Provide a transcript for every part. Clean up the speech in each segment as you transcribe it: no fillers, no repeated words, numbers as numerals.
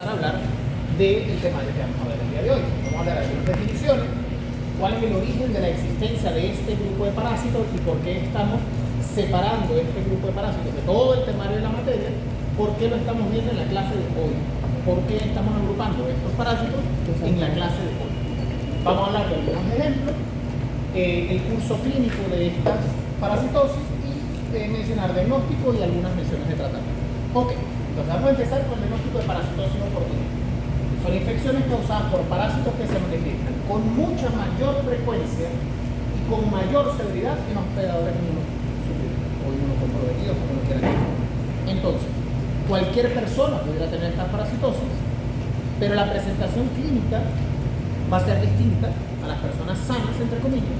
a hablar del temario que vamos a ver el día de hoy. Vamos a hablar de algunas definiciones, cuál es el origen de la existencia de este grupo de parásitos y por qué estamos separando este grupo de parásitos de todo el temario de la materia, por qué lo estamos viendo en la clase de hoy, por qué estamos agrupando estos parásitos en la clase de hoy. Vamos a hablar de algunos ejemplos, el curso clínico de estas parasitosis y mencionar diagnóstico y algunas menciones de tratamiento. Ok. Entonces vamos a empezar con el diagnóstico de parasitosis oportunista. Son infecciones causadas por parásitos que se manifiestan con mucha mayor frecuencia y con mayor severidad en hospedadores inmunosuprimidos o inmunocomprometidos, como lo quieran llamar. Entonces, cualquier persona pudiera tener estas parasitosis, pero la presentación clínica va a ser distinta a las personas sanas, entre comillas,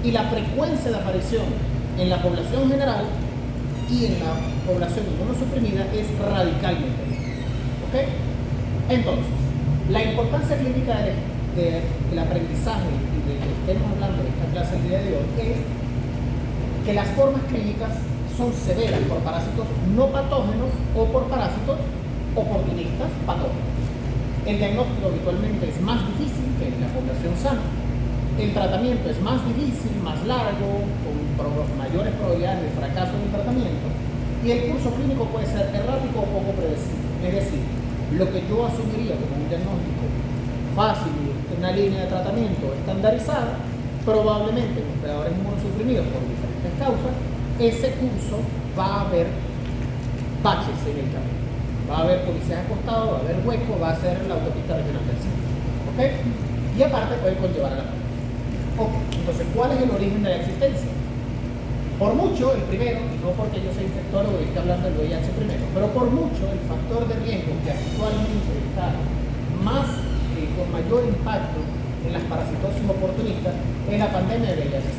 y la frecuencia de aparición en la población general y en la población inmunosuprimida es radicalmente distinta. ¿Ok? Entonces, la importancia clínica del aprendizaje y de que estemos hablando de esta clase el día de hoy es que las formas clínicas son severas por parásitos no patógenos o por parásitos oportunistas patógenos. El diagnóstico habitualmente es más difícil que en la población sana. El tratamiento es más difícil, más largo, con mayores probabilidades de fracaso en el tratamiento, y el curso clínico puede ser errático o poco predecible. Es decir, lo que yo asumiría como un diagnóstico fácil, una línea de tratamiento estandarizada, probablemente en hospedadores inmunosuprimidos por diferentes causas, ese curso va a haber baches en el camino. Va a haber policías acostados, va a haber huecos, va a ser la autopista regional del centro. ¿Ok? Y aparte puede conllevar a la muerte. Ok, entonces, ¿cuál es el origen de la existencia? Por mucho, el primero, y no porque yo sea infectólogo y esté hablando del VIH primero, pero por mucho el factor de riesgo que actualmente está más, con mayor impacto en las parasitosis oportunistas es la pandemia de VIH.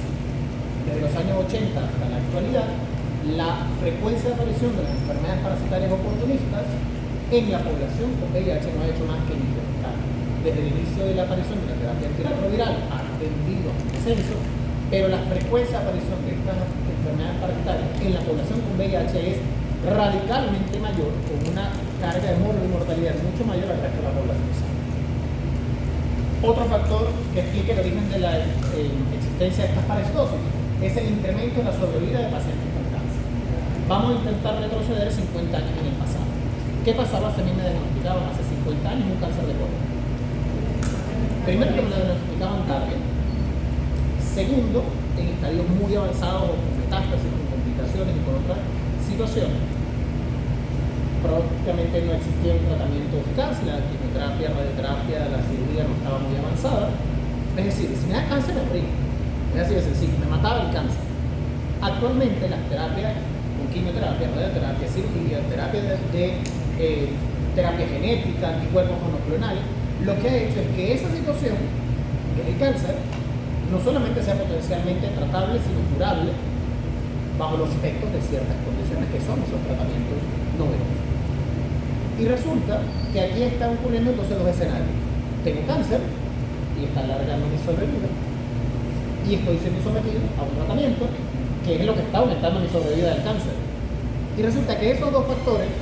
Desde los años 80 hasta la actualidad, la frecuencia de aparición de las enfermedades parasitarias oportunistas en la población con VIH no ha hecho más que incrementar. Desde el inicio de la aparición de la terapia antirretroviral ha tendido a un descenso, pero la frecuencia de aparición de estas enfermedades parasitarias en la población con VIH es radicalmente mayor, con una carga de mortalidad mucho mayor al resto de la población sana. Otro factor que explica el origen de la existencia de estas parasitosis es el incremento en la sobrevida de pacientes con cáncer. Vamos a intentar retroceder 50 años en el pasado. ¿Qué pasaba si a mí me diagnosticaban hace 50 años un cáncer de colon? Primero, que me lo diagnosticaban tarde. Segundo, en estadios muy avanzados, con metástasis, con complicaciones y con otras situaciones. Prácticamente no existía un tratamiento eficaz, la quimioterapia, radioterapia, la cirugía no estaba muy avanzada. Es decir, si me da cáncer, me morí. Es así de sencillo, me mataba el cáncer. Actualmente las terapias con quimioterapia, radioterapia, cirugía, terapia terapia genética, anticuerpos monoclonales, lo que ha hecho es que esa situación, que es el cáncer, no solamente sea potencialmente tratable, sino curable bajo los efectos de ciertas condiciones que son esos tratamientos novedosos. Y resulta que aquí están ocurriendo entonces dos escenarios. Tengo cáncer y está alargando mi sobrevida y estoy siendo sometido a un tratamiento que es lo que está aumentando mi sobrevida del cáncer. Y resulta que esos dos factores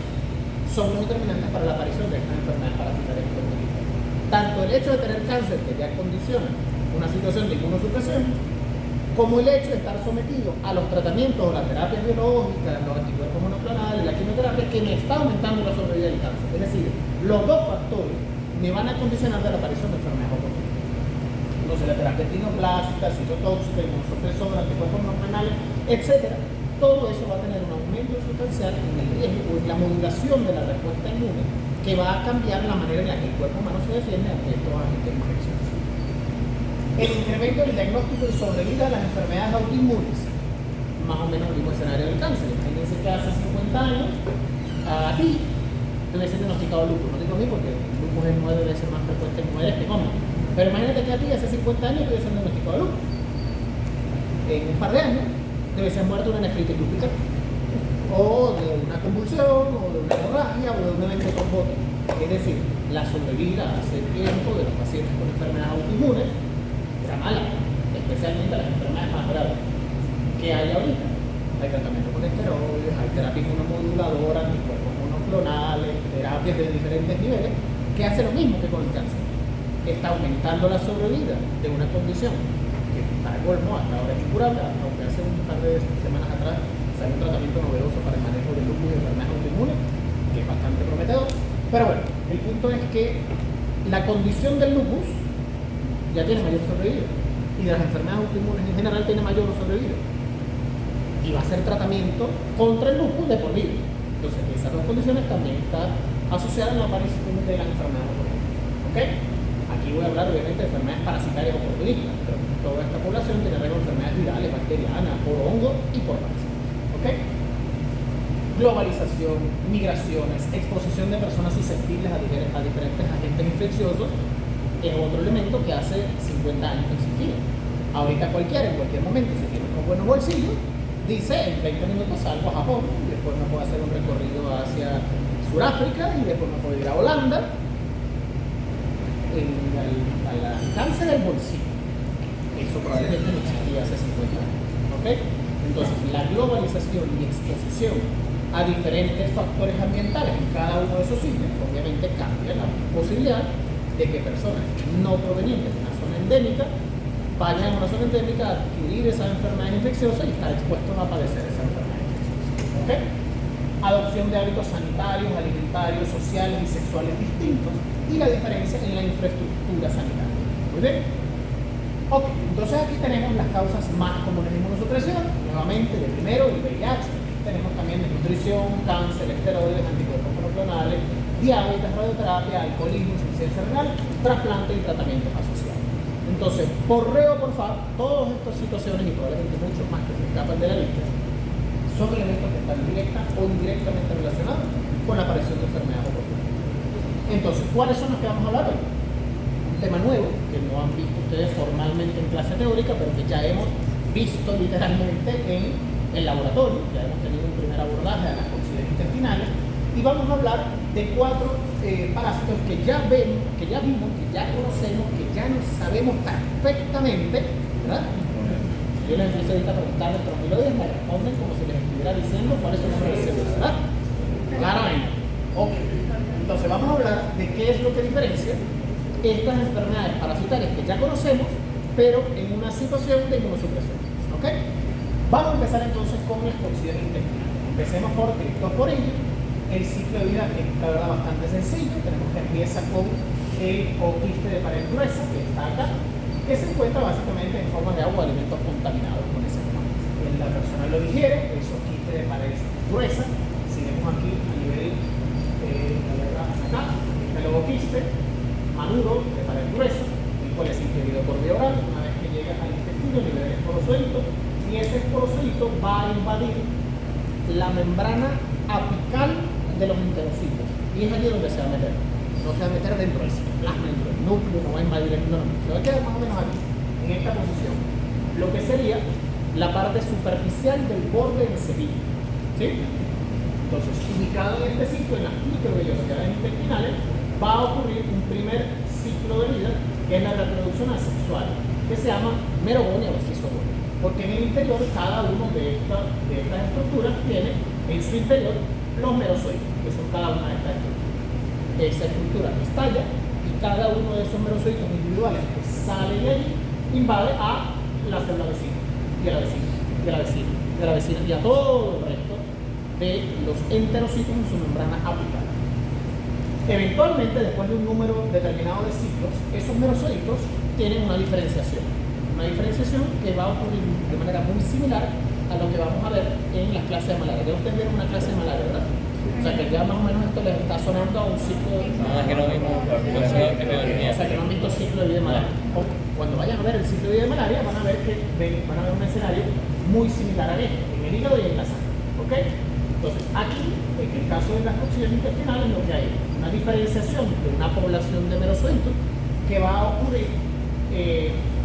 son muy determinantes para la aparición de estas enfermedades parasitarias oportunistas. Tanto el hecho de tener cáncer, que ya condiciona una situación de inmunosupresión, como el hecho de estar sometido a los tratamientos o las terapias biológicas, los anticuerpos monoclonales, la quimioterapia, que me está aumentando la sobrevida del cáncer. Es decir, los dos factores me van a condicionar de la aparición de enfermedades oportunistas. Entonces, la terapia tinoplástica, citotóxica, inmunosupresora, anticuerpos monoclonales, etc. Todo eso va a tener un aumento sustancial en el riesgo o en la modulación de la respuesta inmune, que va a cambiar la manera en la que el cuerpo humano se defiende ante estos agentes infecciosos. El incremento del diagnóstico y sobrevida de las enfermedades autoinmunes, más o menos el mismo escenario del cáncer. Imagínense que hace 50 años a ti te hubiese diagnosticado lupus. No digo a mí porque el lupus debe ser más frecuente en mujeres que en hombres. Pero imagínate que a ti hace 50 años te hubiesen diagnosticado lupus. En un par de años te hubiesen muerto de una nefritis lúpica, o de una convulsión, o de una hemorragia, o de un evento trombótico. Es decir, la sobrevida hace tiempo de los pacientes con enfermedades autoinmunes era mala, especialmente las enfermedades más graves que hay ahorita. Hay tratamiento con esteroides, hay terapia inmunomoduladora, anticuerpos monoclonales, monoclonales, terapias de diferentes niveles, que hace lo mismo que con el cáncer. Está aumentando la sobrevida de una condición que para colmo hasta ahora es incurable, aunque hace un par de semanas atrás salió un tratamiento novedoso para el manejo del lupus y enfermedades autoinmunes, que es bastante prometedor. Pero bueno, el punto es que la condición del lupus ya tiene mayor sobrevida y de las enfermedades autoinmunes en general tiene mayor sobrevida y va a ser tratamiento contra el lupus de por vida. Entonces esas dos condiciones también están asociadas a la aparición de las enfermedades autoinmunes. ¿Ok? Aquí voy a hablar obviamente de enfermedades parasitarias oportunistas, pero toda esta población tiene riesgo de enfermedades virales, bacterianas, por hongo y por parásitos. ¿Ok? Globalización, migraciones, exposición de personas susceptibles a diferentes agentes infecciosos es otro elemento que hace 50 años que existía. Ahorita cualquiera, en cualquier momento, si tiene unos buenos bolsillos, dice en 20 minutos salgo a Japón, y después me puedo hacer un recorrido hacia Sudáfrica y después me puedo ir a Holanda, al alcance del bolsillo. Eso probablemente no existía hace 50 años. ¿Ok? Entonces, la globalización y exposición a diferentes factores ambientales en cada uno de esos sitios, obviamente cambia la posibilidad de que personas no provenientes de una zona endémica vayan a una zona endémica a adquirir esas enfermedades infecciosas y estar expuestos a padecer esas enfermedades infecciosas. ¿Okay? Adopción de hábitos sanitarios, alimentarios, sociales y sexuales distintos y la diferencia en la infraestructura sanitaria. Muy bien. Ok, entonces aquí tenemos las causas más comunes de inmunosupresión, nuevamente de primero el VIH, tenemos también desnutrición, cáncer, esteroides, anticuerpos monoclonales, diabetes, radioterapia, alcoholismo, insuficiencia renal, trasplante y tratamientos asociados. Entonces, por re o por fa, todas estas situaciones y probablemente muchos más que se escapan de la lista son elementos que están directa o indirectamente relacionados con la aparición de enfermedades oportunistas. Entonces, ¿cuáles son los que vamos a hablar hoy? Un tema nuevo que no han visto ustedes formalmente en clase teórica, pero que ya hemos visto literalmente en el laboratorio. Ya hemos tenido un primer abordaje a las toxinas intestinales y vamos a hablar de 4 parásitos que ya vemos, que ya vimos, que ya conocemos, que ya nos sabemos perfectamente, ¿verdad? Yo les empiezo ahorita a preguntar de tromiloides, me responden como si les estuviera diciendo cuáles son los recelos, ¿verdad? Claramente. Ok. Entonces vamos a hablar de qué es lo que diferencia estas enfermedades parasitarias que ya conocemos, pero en una situación de inmunosupresión. ¿Ok? Vamos a empezar entonces con las toxinas intestinales. Empecemos por Criptosporella. El ciclo de vida es la verdad bastante sencillo. Tenemos que empieza con el quiste de pared gruesa, que está acá, que se encuentra básicamente en forma de agua o alimentos contaminados con ese tema. La persona lo digiere, esos quistes de pared gruesa. Si vemos aquí a nivel acá, está el ovoquiste maduro de pared gruesa, el cual es ingerido por vía oral. Una vez que llega al intestino, libera el esporozoito, y ese esporozoito va a invadir la membrana apical de los enterocitos, y es allí donde se va a meter. No se va a meter dentro del citoplasma, dentro del núcleo, no va a invadir el no, se va a quedar más o menos aquí, en esta posición, lo que sería la parte superficial del borde del cepillo. ¿Sí? Entonces, ubicado en este sitio, en las microvellosidades intestinales, va a ocurrir un primer ciclo de vida, que es la reproducción asexual, que se llama merogonia o esquizogonia, porque en el interior cada uno de estas estructuras tiene en su interior los merozoides, que son cada una de estas estructuras. Esa estructura estalla y cada uno de esos merozoitos individuales que sale de allí invade a la célula vecina, y a la vecina, y a la vecina, y a la vecina, y a todo el resto de los enterocitos en su membrana apical. Eventualmente, después de un número determinado de ciclos, esos merozoitos tienen una diferenciación que va a ocurrir de manera muy similar a lo que vamos a ver en las clases de malaria. Ya ustedes vieron una clase de malaria, ¿verdad? O sea que ya más o menos esto les está sonando a un ciclo de... Nada que no vimos, o sea que no han visto ciclo de vida de malaria. Cuando vayan a ver el ciclo de vida de malaria van a ver un escenario muy similar a este, en el hígado y en la sangre. ¿Ok? Entonces aquí, en el caso de las toxinas intestinales, lo que hay es una diferenciación de una población de merozoitos que va a ocurrir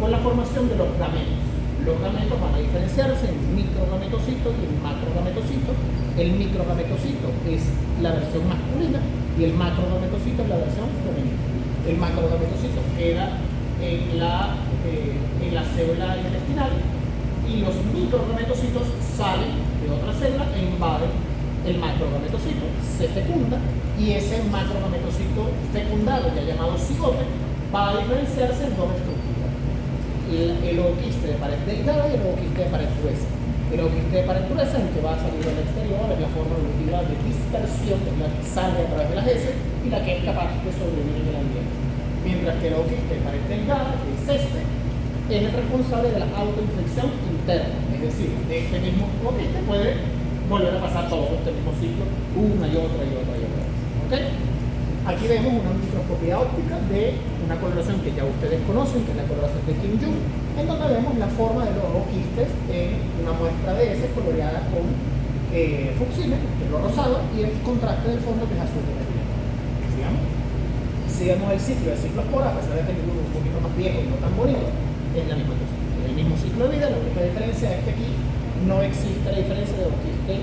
con la formación de los gametos. Los gametos van a diferenciarse en microgametocitos y en macrogametocitos. El microgametocito es la versión masculina y el macrogametocito es la versión femenina. El macrogametocito queda en la célula intestinal y los microgametocitos salen de otra célula e invaden el macrogametocito se fecunda y ese macrogametocito fecundado, ya llamado cigote, va a diferenciarse en dos estructuras: el ooquiste de pared delgada y el ooquiste de pared gruesa. El ooquiste de pared gruesa es el que va a salir al exterior, es la forma evolutiva de dispersión, es la que sale a través de las heces y la que es capaz de sobrevivir en el ambiente. Mientras que el ooquiste de pared delgada, que es este, es el responsable de la autoinfección interna. Es decir, de este mismo ooquiste puede volver a pasar todo este mismo ciclo una y otra y otra y otra vez. ¿Okay? Aquí vemos una microscopía óptica de una coloración que ya ustedes conocen, que es la coloración de Kim Jong, en donde vemos la forma de los ooquistes en una muestra de heces coloreada con fucsina, que es lo rosado, y el contraste del fondo, que es azul. Sigamos. Sigamos el ciclo de ciclospora, a pesar de que es un poquito más viejo y no tan bonito, es la misma cosa. Es el mismo ciclo de vida. La única diferencia es que aquí no existe la diferencia de ooquiste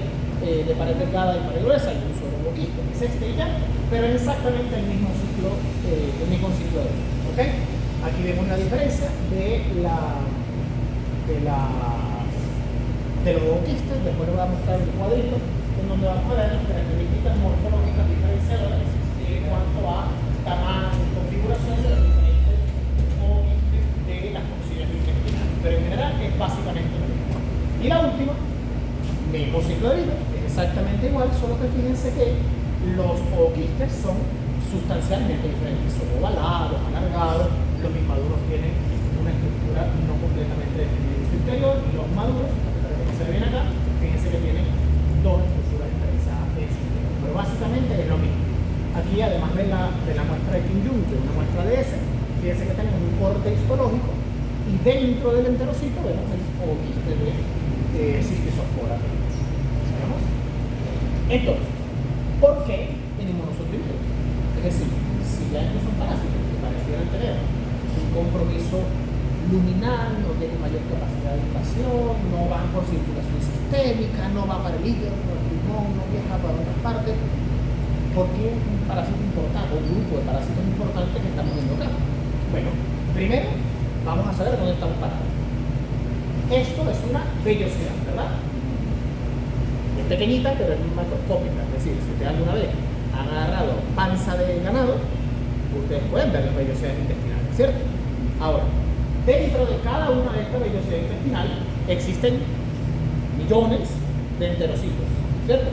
de pared delgada y pared gruesa, hay un solo ooquiste, es este y ya, pero es exactamente el mismo ciclo de vida. ¿Okay? Aquí vemos la diferencia de los ooquistes. Después les voy a mostrar el cuadrito en donde vamos a ver las características morfológicas diferenciadoras en cuanto a tamaño y configuración de los diferentes ooquistes de las coccinas intestinales, pero en general es básicamente lo mismo. Y la última, mismo ciclo de vida, es exactamente igual, solo que fíjense que los ooquistes son sustancialmente diferentes, son ovalados, alargados. Los inmaduros tienen una estructura no completamente definida en su interior, y los maduros, como se ve bien acá, fíjense que tienen dos estructuras diferenciadas en su interior, pero básicamente es lo mismo. Aquí, además de la muestra de Kim Jong, que es una muestra de S, fíjense que tenemos un corte histológico, y dentro del enterocito vemos el ooquiste de Cystisospora. ¿Sabemos? Entonces, ¿por qué en inmunosuprimidos? Es decir, si ya estos son parásitos que parecieran tener un compromiso luminal, no tienen mayor capacidad de invasión, no van por circulación sistémica, no va para el hígado, por el pulmón, no viaja para otras partes, ¿por qué un parásito importante, un grupo de parásitos importantes que estamos viendo acá? Bueno, primero vamos a saber dónde estamos parados. Esto es una vellosidad, ¿verdad? Es pequeñita, pero es macroscópica. Es decir, si ustedes alguna vez han agarrado panza de ganado, ustedes pueden ver las vellosidades intestinales, ¿cierto? Ahora, dentro de cada una de estas vellosidades intestinales existen millones de enterocitos, ¿cierto?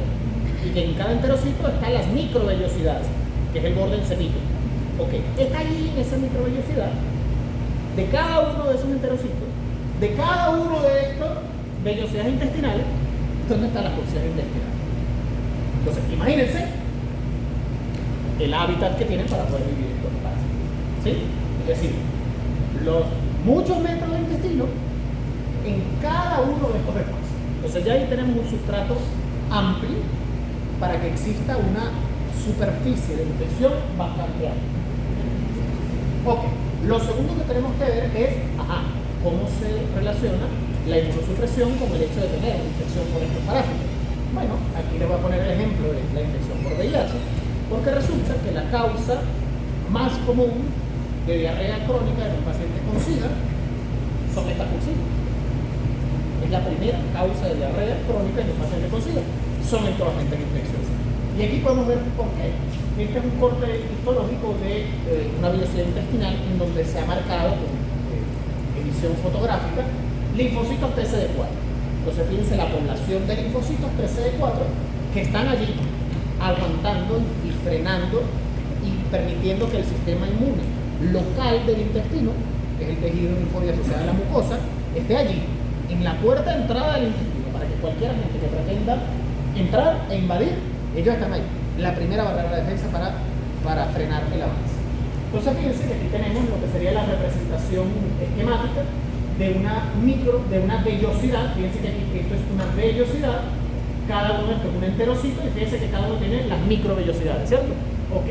Y que en cada enterocito están las microvellosidades, que es el borde en semilla. Ok, es ahí en esa microvellosidad, de cada uno de esos enterocitos, de cada uno de estos vellosidades intestinales, ¿dónde están las coccinas intestinales? Entonces, imagínense el hábitat que tienen para poder vivir estos parásitos, ¿sí? Es decir, los muchos metros de intestino en cada uno de estos espacios. Entonces ya ahí tenemos un sustrato amplio para que exista una superficie de infección bastante amplia. Ok, lo segundo que tenemos que ver es cómo se relaciona la inmunosupresión con el hecho de tener una infección por estos parásitos. Bueno, aquí les voy a poner el ejemplo de la infección por VIH, porque resulta que la causa más común de diarrea crónica en un paciente con SIDA son estas toxinas. Es la primera causa de diarrea crónica en un paciente con SIDA, son estos agentes infecciosos. Y aquí podemos ver por qué. Este es un corte histológico de una vellosidad intestinal en donde se ha marcado con emisión fotográfica linfocitos TCD4. Entonces fíjense la población de linfocitos TCD4 que están allí aguantando y frenando y permitiendo que el sistema inmune local del intestino, que es el tejido linfóide asociado a la mucosa, esté allí, en la puerta de entrada del intestino, para que cualquier agente que pretenda entrar e invadir, ellos están ahí. La primera barrera de defensa para frenar el avance. Entonces fíjense que aquí tenemos lo que sería la representación esquemática de una vellosidad. Fíjense que aquí esto es una vellosidad, cada uno esto es un enterocito, y fíjense que cada uno tiene las microvellosidades, ¿cierto? Ok.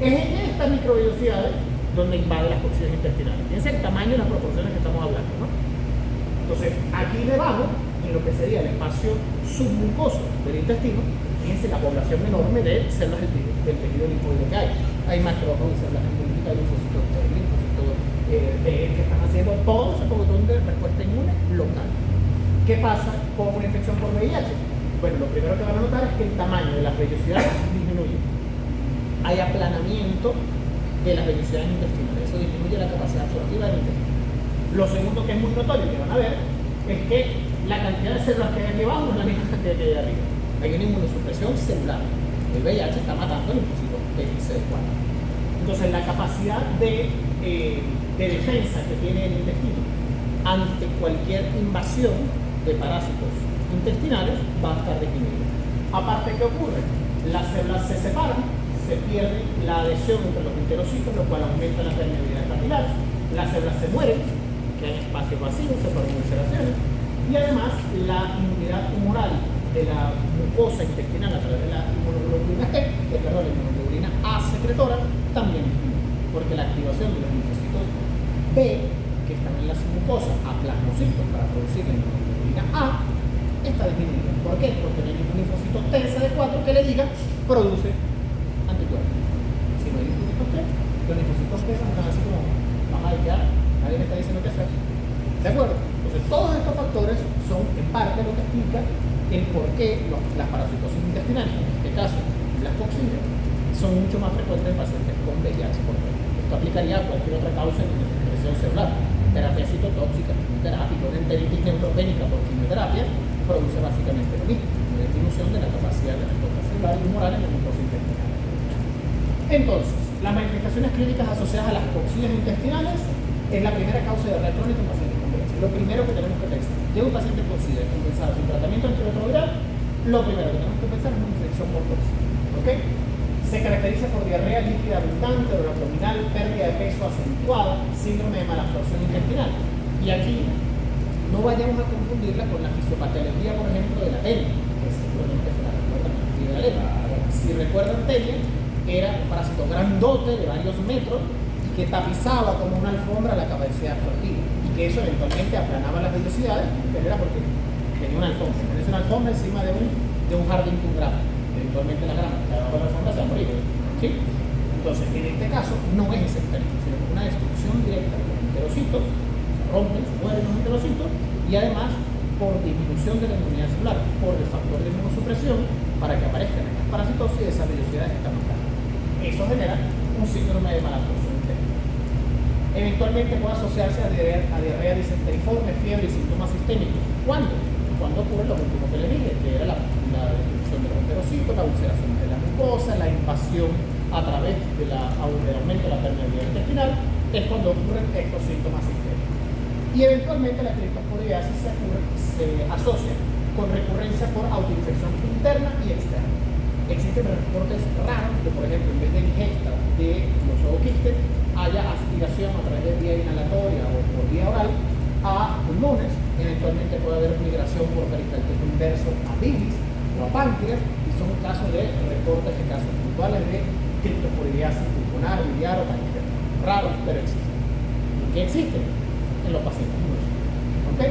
Es en estas microvellosidades donde invade las coccinas intestinales. Fíjense el tamaño y las proporciones que estamos hablando, ¿no? Entonces, aquí debajo, en lo que sería el espacio submucoso del intestino, fíjense la población enorme de células del tejido linfóide que hay. Hay macrófagos, células hemolíticas, linfocitos T, linfocitos que están haciendo todo ese botón de respuesta inmune local. ¿Qué pasa con una infección por VIH? Bueno, lo primero que van a notar es que el tamaño de las vellosidades disminuye. Hay aplanamiento de las vellosidades intestinales. Eso disminuye la capacidad absortiva del intestino. Lo segundo que es muy notorio que van a ver es que la cantidad de células que hay aquí abajo no es la misma cantidad que hay arriba. Hay una inmunosupresión celular. El VIH está matando el linfocito T y CD4. Entonces, la capacidad de defensa que tiene el intestino ante cualquier invasión de parásitos intestinales va a estar disminuida. Aparte, ¿qué ocurre? Las células se separan, se pierde la adhesión entre los enterocitos, lo cual aumenta la permeabilidad capilar. Las células se mueren, quedan espacios vacíos, se forman ulceraciones, y además la inmunidad humoral de la mucosa intestinal a través de la inmunoglobulina la inmunoglobulina A secretora también disminuye, porque la activación de los linfocitos B que están en la mucosa a plasmocitos para producir la inmunoglobulina A está disminuida. ¿Por qué? Porque no hay ningún linfocito T CD4 que le diga produce anticuerpos. Si no hay linfocitos T, los linfocitos T están así como vamos a quedar, nadie me está diciendo qué hacer. ¿De acuerdo? Entonces todos estos factores son en parte lo que explica el por qué las parasitosis intestinales, en este caso las coxinas, son mucho más frecuentes en pacientes con VIH. Por ejemplo, esto aplicaría a cualquier otra causa de inmunosupresión celular. Terapia citotóxica, quimioterapia, una enteritis neutropénica por quimioterapia produce básicamente lo mismo, una disminución de la capacidad de respuesta celular y humoral en la mucosa intestinal. Entonces, las manifestaciones clínicas asociadas a las coxinas intestinales es la primera causa de diarrea crónica en pacientes con VIH. Lo primero que tenemos que pensar, llega un paciente con SIDA compensado sin tratamiento antirretroviral, lo primero que tenemos que pensar es una infección por toxina. ¿Ok? Se caracteriza por diarrea líquida abundante, dolor abdominal, pérdida de peso acentuada, síndrome de malabsorción intestinal. Y aquí no vayamos a confundirla con la fisiopatología, por ejemplo, de la tenia, que seguramente se la recuerdan en el de la letra. Si recuerdan, tenia era un parásito grandote de varios metros y que tapizaba como una alfombra la capacidad absortiva y que eso eventualmente aplanaba las vellosidades, pero era porque tenía una alfombra. Tenés una alfombra encima de un jardín con grama. Eventualmente la grama que abajo de la alfombra se va a morir. ¿Sí? Entonces, en este caso no es ese extremo, sino que una destrucción directa de los enterocitos, se rompen, se mueren los enterocitos y además por disminución de la inmunidad celular, por el factor de inmunosupresión, para que aparezcan estas parasitosis y esas vellosidades están más grandes. Eso genera un síndrome de malabsorción intestinal. Eventualmente puede asociarse a diarrea disenteriforme, fiebre y síntomas sistémicos. ¿Cuándo? Cuando ocurre lo último que le dije, que era la destrucción de los enterocitos, la ulceración de la mucosa, la invasión a través del aumento de la permeabilidad intestinal, es cuando ocurren estos síntomas sistémicos. Y eventualmente la criptosporidiasis se asocia con recurrencia por autoinfección interna y externa. Existen reportes raros de, por ejemplo, en vez de ingesta de los zooquistes, haya aspiración a través de vía inhalatoria o por vía oral a pulmones. Eventualmente puede haber migración por peristaltismo inverso a bilis o a páncreas, y son casos de reportes de casos puntuales de criptosporidiasis pulmonar, biliar o páncreas. Raros, pero existen. ¿En qué existen? En los pacientes inmunosupresivos. ¿Ok?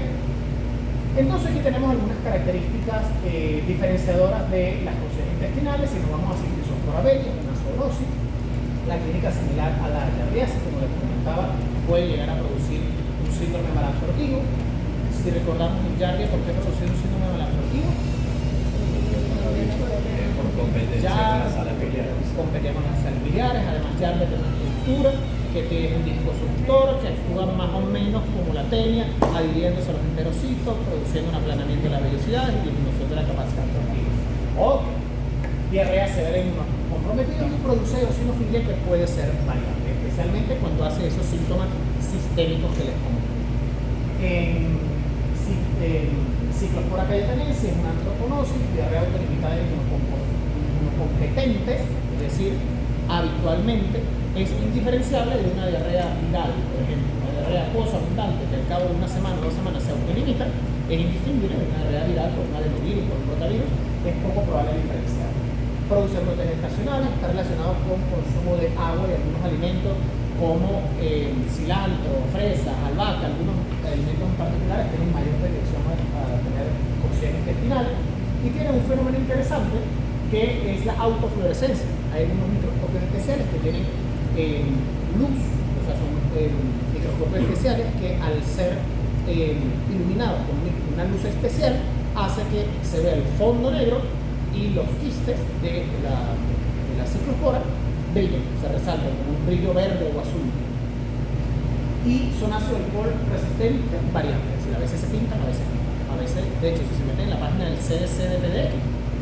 Entonces aquí tenemos algunas características diferenciadoras de las coxinas intestinales. Si nos vamos a Cysticercosis belli, una zoonosis, la clínica similar a la giardiasis, como les comentaba, puede llegar a producir un síndrome malabsortivo. Si recordamos en giardia, ¿por qué producir un síndrome malabsortivo? Por competencia con las salas biliares. Competía con las salas biliares, además giardia tiene una estructura que tiene un disco suctor que actúa más o menos como la tenia, adhiriéndose a los enterocitos, produciendo un aplanamiento de la velocidad y disminución de la capacidad absortiva. O diarrea severa inmunocomprometida y produce eosinofilia que puede ser variable, especialmente cuando hace esos síntomas sistémicos que les comento. Ciclospora cayetanensis es una antroponosis, diarrea autolimitada de inmunocompetentes, es decir, habitualmente es indiferenciable de una diarrea viral, por ejemplo. Una diarrea abundante que al cabo de una semana o 2 semanas se autolimita, es indistinguible de una diarrea viral por un adenovirus, por un rotavirus, es poco probable diferenciar. Produce brotes estacionales, está relacionado con consumo de agua y algunos alimentos como cilantro, fresa, albahaca, algunos alimentos en particulares tienen mayor predicción a tener coxinas intestinales y tienen un fenómeno interesante que es la autofluorescencia. Hay algunos microscopios especiales que tienen luz, o sea, son microscopios especiales que al ser iluminados con una luz especial hace que se vea el fondo negro y los quistes de la ciclospora brillen, se resaltan con un brillo verde o azul. Y son ácido alcohol resistentes variables, es decir, a veces se pintan, a veces, de hecho, si se meten en la página del CDC de PDX,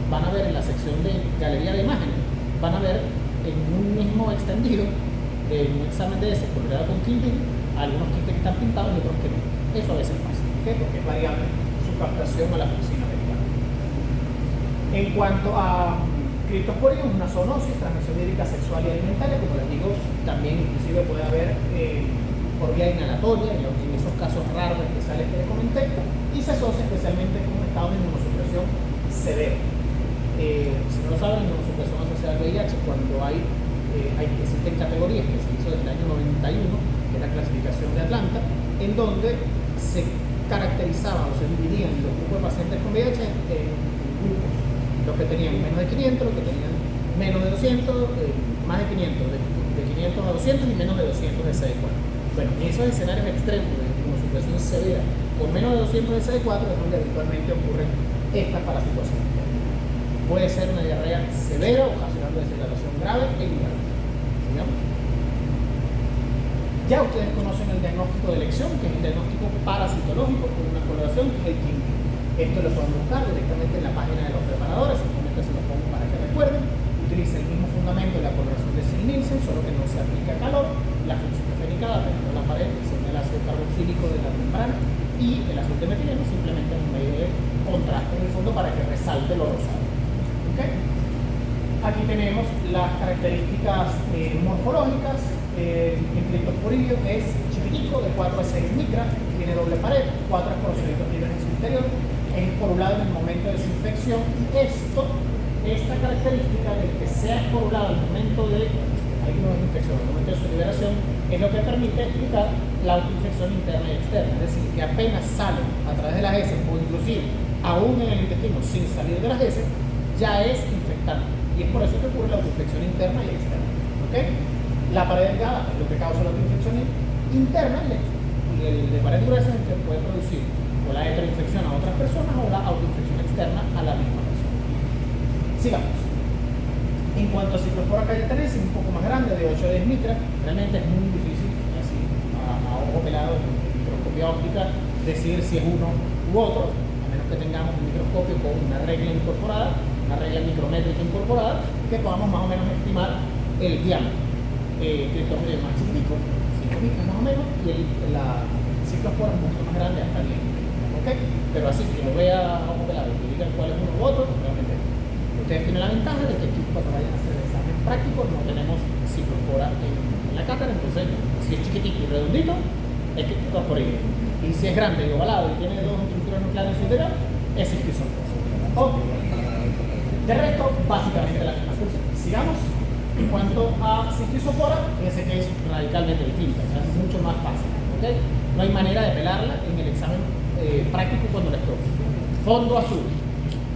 van a ver en la sección de galería de imágenes, van a ver en un mismo extendido, en un examen de ese, coloreado con Quintil, algunos quistes que están pintados y otros que no. Eso a veces pasa, ¿okay? Porque es variable su captación a la fluoresceína americana. En cuanto a criptosporia, una zoonosis, transmisión hídrica sexual y alimentaria, como les digo, también inclusive puede haber por vía inhalatoria, en esos casos raros especiales que les comenté, y se asocia especialmente con estados de inmunosupresión severa. Si no lo saben, inmunosupresión asociada al VIH, cuando existen categorías que se hizo desde el año 91, que es la clasificación de Atlanta, en donde se caracterizaban o se dividían los grupos de pacientes con VIH en grupos. Los que tenían menos de 500, los que tenían menos de 200, más de 500, de 500 a 200 y menos de 200 de CD4. Bueno, en esos escenarios extremos de inmunosupresión severa con menos de 200 de CD4 es donde habitualmente ocurren estas parasituaciones. Puede ser una diarrea severa ocasionando deshidratación grave e inmediata. ¿Sigamos? Ya ustedes conocen el diagnóstico de elección, que es el diagnóstico parasitológico con una coloración, que es el Quintil. Esto lo pueden buscar directamente en la página de los preparadores, simplemente se lo pongo para que recuerden. Utiliza el mismo fundamento de la coloración de Zell-Nielsen, solo que no se aplica calor. La función fenicada dentro de la pared son el ácido carboxílico de la membrana y el azul de metileno simplemente en un medio de contraste en el fondo para que resalte lo rosado. ¿Okay? Aquí tenemos las características morfológicas. El criptosporillo es chiquitico, de 4 a 6 micras, tiene doble pared, 4 esporocitos libres en su interior, es esporulado en el momento de su infección, y esta característica de que sea esporulado al momento de infección, al momento de su liberación, es lo que permite explicar la autoinfección interna y externa, es decir, que apenas sale a través de las heces o inclusive aún en el intestino sin salir de las heces, ya es infectante, y es por eso que ocurre la autoinfección interna y externa. ¿Okay? La pared delgada es lo que causa la autoinfección interna, y el de pared gruesa es el que puede producir o la heteroinfección a otras personas o la autoinfección externa a la misma persona. Sigamos. En cuanto a ciclospora cayetanensis, un poco más grande, de 8 a 10 micras, realmente es muy difícil, así a ojo pelado, en microscopía óptica, decidir si es uno u otro, a menos que tengamos un microscopio con una regla incorporada, una regla micrométrica incorporada, que podamos más o menos estimar el diámetro. Criptosporia es más chiquitico, 5 micras más o menos, y la ciclospora es un poquito más grande, hasta 10 micras. ¿Okay? Pero así, que lo vea a ojo pelado, que digan cuál es uno u otro, realmente ustedes tienen la ventaja de que aquí cuando vayan a hacer el examen práctico no tenemos ciclospora en la cátedra, entonces si es chiquitito y redondito, es criptosporillo. Y si es grande y ovalado y tiene dos estructuras nucleares en su interior, es esquizospora. Okay. De resto, básicamente la misma cosa. Sigamos. En cuanto a esquizospora, fíjense que es radicalmente distinta, o sea, es mucho más fácil. ¿Okay? No hay manera de pelarla en el examen práctico cuando les toque. Fondo azul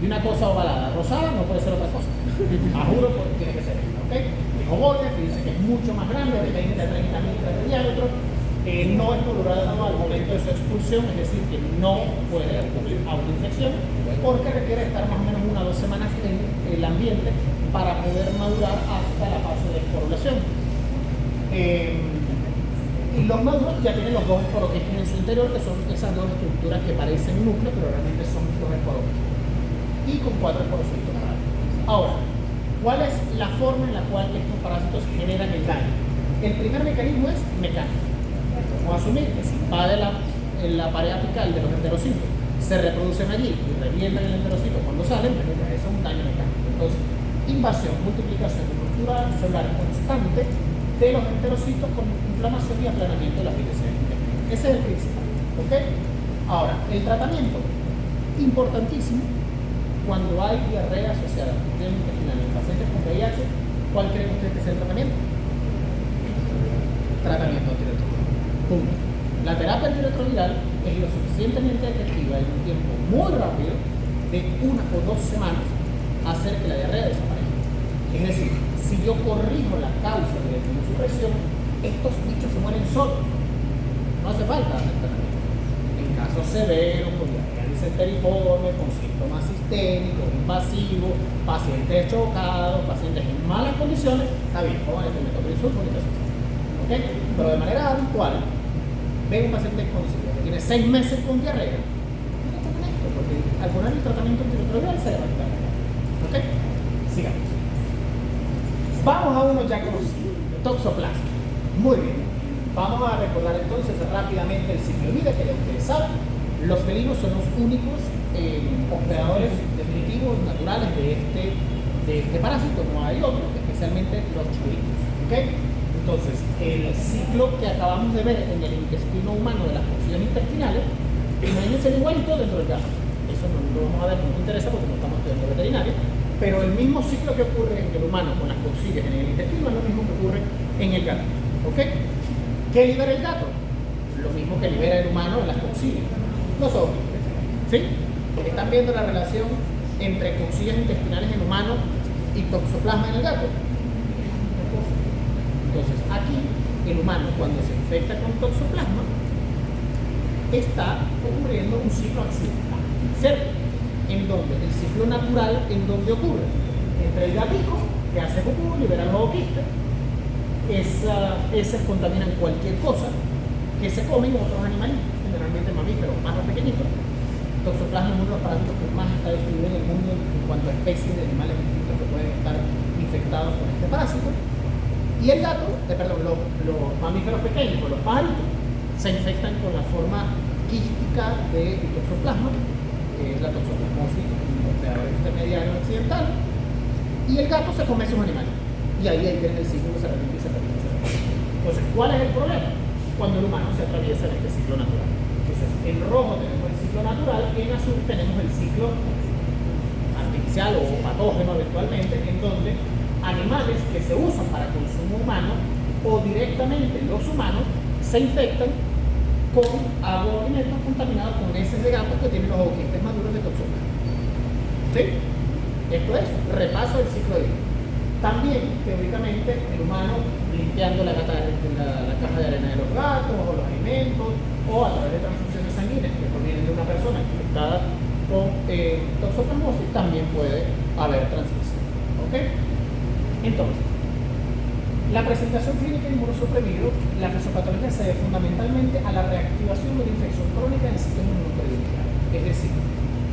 y una cosa ovalada, rosada no puede ser otra cosa. A juro, pues, tiene que ser esto. ¿Okay? El ovoide, fíjense que es mucho más grande, de 20 a 30 milímetros de diámetro. No es colorado al momento de su expulsión, es decir, que no puede ocurrir autoinfección, porque requiere estar más o menos 1 a 2 semanas en el ambiente para poder madurar hasta la fase de esporulación. Y los maduros ya tienen los dos esporoquistos en su interior, que son esas dos estructuras que parecen núcleo, pero realmente son dos esporoquistos. Y con 4 esporocitos. Ahora, ¿cuál es la forma en la cual estos parásitos generan el daño? El primer mecanismo es mecánico. Vamos a asumir que si invade la pared apical de los enterocitos, se reproducen allí y revientan el enterocito cuando salen, pero eso es un daño mecánico. Entonces, invasión, multiplicación y ruptura celular constante de los enterocitos con inflamación y aplanamiento de las vías intestinales. Ese es el principal. ¿Okay? Ahora, el tratamiento, importantísimo, cuando hay diarrea asociada a la infección intestinal en pacientes con VIH, ¿cuál creen ustedes que es el tratamiento? Tratamiento antirretroviral. Punto. La terapia antirretroviral es lo suficientemente efectiva en un tiempo muy rápido, de 1 o 2 semanas, a hacer que la diarrea desaparezca. Es decir, si yo corrijo la causa de la inmunosupresión, estos bichos se mueren solos. No hace falta hacer tratamiento. En casos severos, con diarrea disenteriforme, con síntomas sistémicos, invasivos, pacientes chocados, pacientes en malas condiciones, está bien, pongan este metopristol con nitazoxanida. ¿Ok? Pero de manera habitual, ven un paciente con SIDA que tiene 6 meses con diarrea, no está con esto, porque al poner el tratamiento antirretroviral se le va a quitar. ¿Ok? Sigamos. Vamos a uno ya conocido, toxoplasma. Muy bien. Vamos a recordar entonces rápidamente el ciclo de vida, que ya ustedes saben. Los felinos son los únicos hospedadores definitivos, naturales de este parásito. No hay otro, especialmente los churritos. ¿Okay? Entonces, el ciclo que acabamos de ver en el intestino humano de las cocciones intestinales, imagínense igualito dentro del gato. Eso no lo vamos a ver, no nos interesa porque no estamos estudiando veterinaria, pero el mismo ciclo que ocurre en el humano con las cocciones en el intestino es lo mismo que ocurre en el gato. ¿Ok? ¿Qué libera el gato? Lo mismo que libera el humano en las cocciones. Los ojos. ¿Sí? ¿Están viendo la relación entre cocciones intestinales en humano y toxoplasma en el gato? Entonces, aquí, el humano, cuando se infecta con toxoplasma, está ocurriendo un ciclo accidental, ¿cierto? En donde el ciclo natural, en donde ocurre entre el gatico, que hace pupú, libera los oquistas, esas contaminan cualquier cosa que se comen otros animalitos, generalmente mamíferos, más pequeñitos. Toxoplasma es uno de los parásitos que más está distribuido en el mundo en cuanto a especies de animales distintos que pueden estar infectados con este parásito. Y el gato, los mamíferos pequeños, los pajaritos, se infectan con la forma quística de toxoplasma, que es la toxoplasmosis intermediario occidental, y el gato se come esos animales. Y ahí tiene el ciclo que se repite y se repite y se repite. Entonces, ¿cuál es el problema? Cuando el humano se atraviesa en este ciclo natural. Entonces, en rojo tenemos el ciclo natural, en azul tenemos el ciclo artificial o patógeno eventualmente, en donde animales que se usan para consumo humano o directamente los humanos se infectan con agua o alimentos contaminados con heces de gato que tienen los oquistes maduros de toxoplasma. ¿Sí? Esto es repaso del ciclo de vida. También, teóricamente, el humano limpiando la caja de arena de los gatos o los alimentos o a través de transfusiones sanguíneas que provienen de una persona infectada con toxoplasmosis, también puede haber transmisión. ¿Ok? Entonces, la presentación clínica de inmunosuprimido, la fisiopatología se debe fundamentalmente a la reactivación de la infección crónica del sistema inmunológico. Es decir,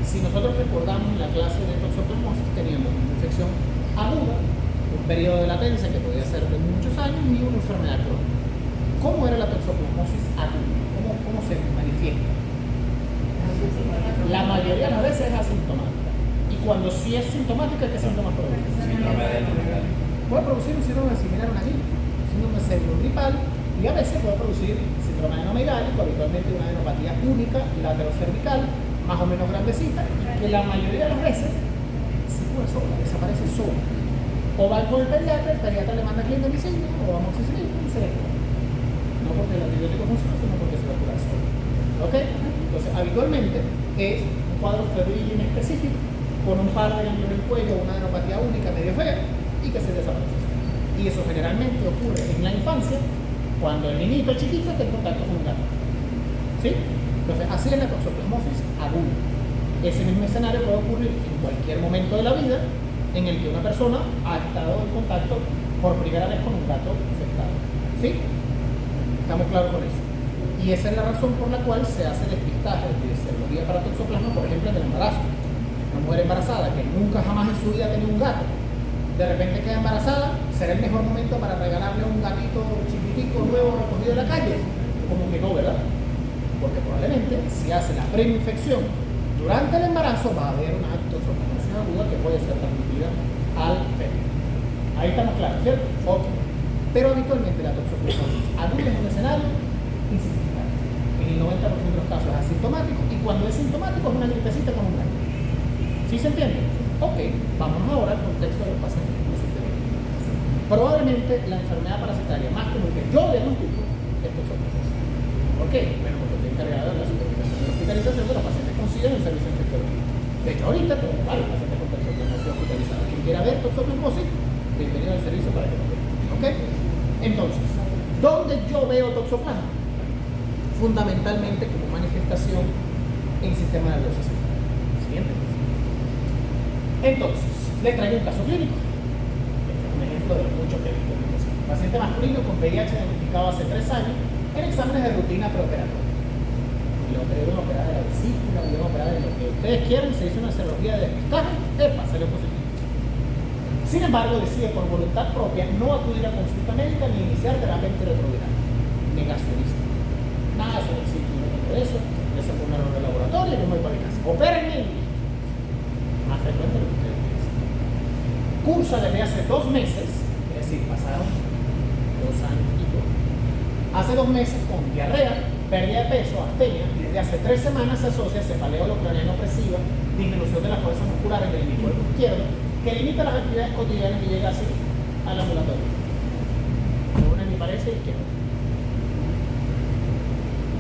si nosotros recordamos en la clase de toxoplasmosis, teníamos una infección aguda, un periodo de latencia que podía ser de muchos años y una enfermedad crónica. ¿Cómo era la toxoplasmosis aguda? ¿Cómo se manifiesta? La mayoría de las veces es asintomática. Y cuando sí es sintomática, ¿qué síntomas produce? Puede producir un síndrome similar a una gripe, un síndrome cerebrogripal, y a veces puede producir síndrome adenomegálico, habitualmente una adenopatía única, laterocervical, más o menos grandecita, que la mayoría de las veces se cura sola, desaparece sola. O va con el pediatra le manda clindamicina o amoxicilina y se le cura. No porque el antibiótico funciona, sino porque se va a curar solo. ¿Ok? Entonces, habitualmente es un cuadro febril inespecífico, con un par de ganglios del cuello, una adenopatía única medio fea, y que se desaparece. Y eso generalmente ocurre en la infancia, cuando el niñito chiquito está en contacto con un gato. ¿Sí? Entonces, así es la toxoplasmosis aguda. Ese mismo escenario puede ocurrir en cualquier momento de la vida en el que una persona ha estado en contacto por primera vez con un gato infectado. ¿Sí? ¿Estamos claros con eso? Y esa es la razón por la cual se hace despistaje de serología para toxoplasma, por ejemplo, en el embarazo. Una mujer embarazada que nunca jamás en su vida ha tenido un gato, de repente queda embarazada, ¿será el mejor momento para regalarle un gatito chiquitico nuevo recogido de la calle? Como que no, ¿verdad? Porque probablemente si hace la preinfección durante el embarazo va a haber una toxoplasmosis aguda que puede ser transmitida al feto. Ahí estamos claros, ¿cierto? Ok. Pero habitualmente la toxoplasmosis aguda es un escenario insignificante. En el 90% de los casos es asintomático y cuando es sintomático es una gripecita con un gato. ¿Sí se entiende? Ok, vamos ahora al contexto de los pacientes con subterráneo. Probablemente la enfermedad parasitaria más común que yo diagnostico es toxoplasmosis. ¿Por qué? Bueno, porque estoy encargado de la supervisión de la hospitalización de los pacientes con SIDA en el servicio infectológico. De hecho, ahorita tengo varios pacientes con toxoplasmosis hospitalizados. Quien quiera ver toxoplasmosis, bienvenido al servicio para que lo vea. ¿Ok? Entonces, ¿dónde yo veo toxoplasma? Fundamentalmente como manifestación en sistema nervioso central. siguiente. Entonces, les traigo un caso clínico. Este es un ejemplo de muchos que he visto. Un paciente masculino con VIH diagnosticado hace 3 años en exámenes de rutina preoperatoria. Y lo pudieron operar de la vesícula, lo pudieron operar de lo que ustedes quieran, se hizo una serología de despistaje, salió positivo. Sin embargo, decide por voluntad propia no acudir a consulta médica ni iniciar terapia antirretroviral. Negacionista. Nada sobre el sitio, no tengo eso. Ese fue un error de laboratorio y yo me voy para mi casa. Opérenme. Más frecuente de lo que ustedes piensan. Cursa desde hace 2 meses, es decir, pasaron 2 años y pico. Hace 2 meses con diarrea, pérdida de peso, astenia, y desde hace 3 semanas se asocia cefalea holocraniana opresiva, disminución de la fuerza muscular en el hemisferio izquierdo, que limita las actividades cotidianas y llega así al ambulatorio. Una en mi pareja izquierda.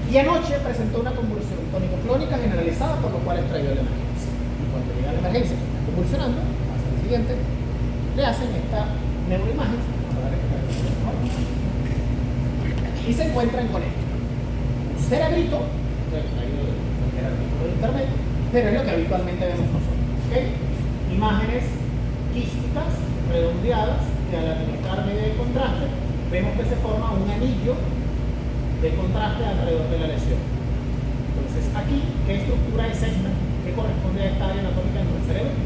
Y anoche presentó una convulsión tónico-clónica generalizada, por lo cual extraído la emergencia. Y cuando llega a la emergencia, que está convulsionando, hasta el siguiente, le hacen esta neuroimagen y se encuentran con esto. Un cerebrito, extraído de cualquier artículo de internet, pero es lo que habitualmente vemos nosotros. ¿Okay? Imágenes quísticas, redondeadas, que al administrar medio de contraste, vemos que se forma un anillo de contraste alrededor de la lesión. Entonces, aquí, ¿qué estructura es esta? ¿Qué corresponde a esta área anatómica dentro del cerebro?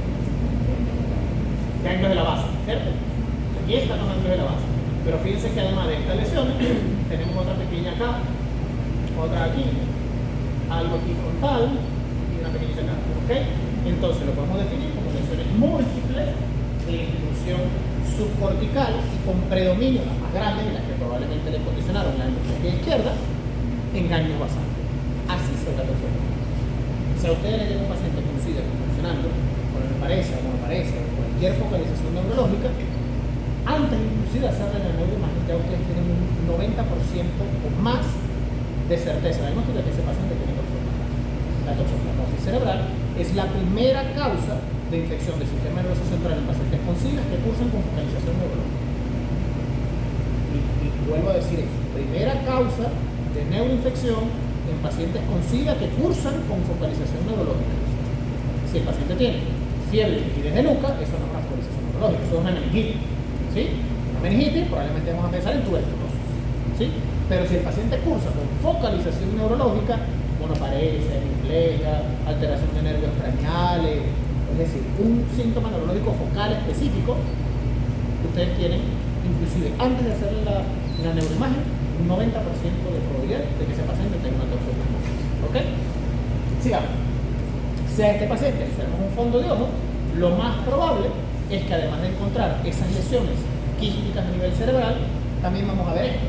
Ganglios de la base, ¿cierto? Aquí están los ganglios de la base. Pero fíjense que además de esta lesión, tenemos otra pequeña acá, otra aquí, algo aquí frontal y una pequeñita acá. ¿Ok? Entonces lo podemos definir como lesiones múltiples de distribución subcortical y con predominio, las más grandes y las que probablemente le condicionaron la hemisferia izquierda, en ganglios basales. Así se trata de. Si a ustedes les llega un paciente con SIDA convulsionando, con parece o monoparesia o cualquier focalización neurológica, antes inclusive de hacerle la neuroimagen, ya ustedes tienen un 90% o más de certeza diagnóstica que ese paciente tiene toxoplasmosis. La toxoplasmosis cerebral es la primera causa de infección del sistema nervioso central en pacientes con SIDA que cursan con focalización neurológica. Y vuelvo a decir eso, primera causa de neuroinfección en pacientes con SIDA que cursan con focalización neurológica. Si el paciente tiene fiebre y rigidez de nuca, eso no es una focalización neurológica, eso es una meningitis. ¿Sí? Una meningitis, probablemente vamos a pensar en tuberculosis. ¿Sí? Pero si el paciente cursa con focalización neurológica, monoparesia, hemiplegia, alteración de nervios craneales, es decir, un síntoma neurológico focal específico, ustedes tienen, inclusive antes de hacer la neuroimagen, un 90% de probabilidad de que ese paciente tenga una toxoplasmosis. ¿Ok? Sigamos. Si a este paciente le hacemos un fondo de ojo, lo más probable es que además de encontrar esas lesiones quísticas a nivel cerebral, también vamos a ver esto.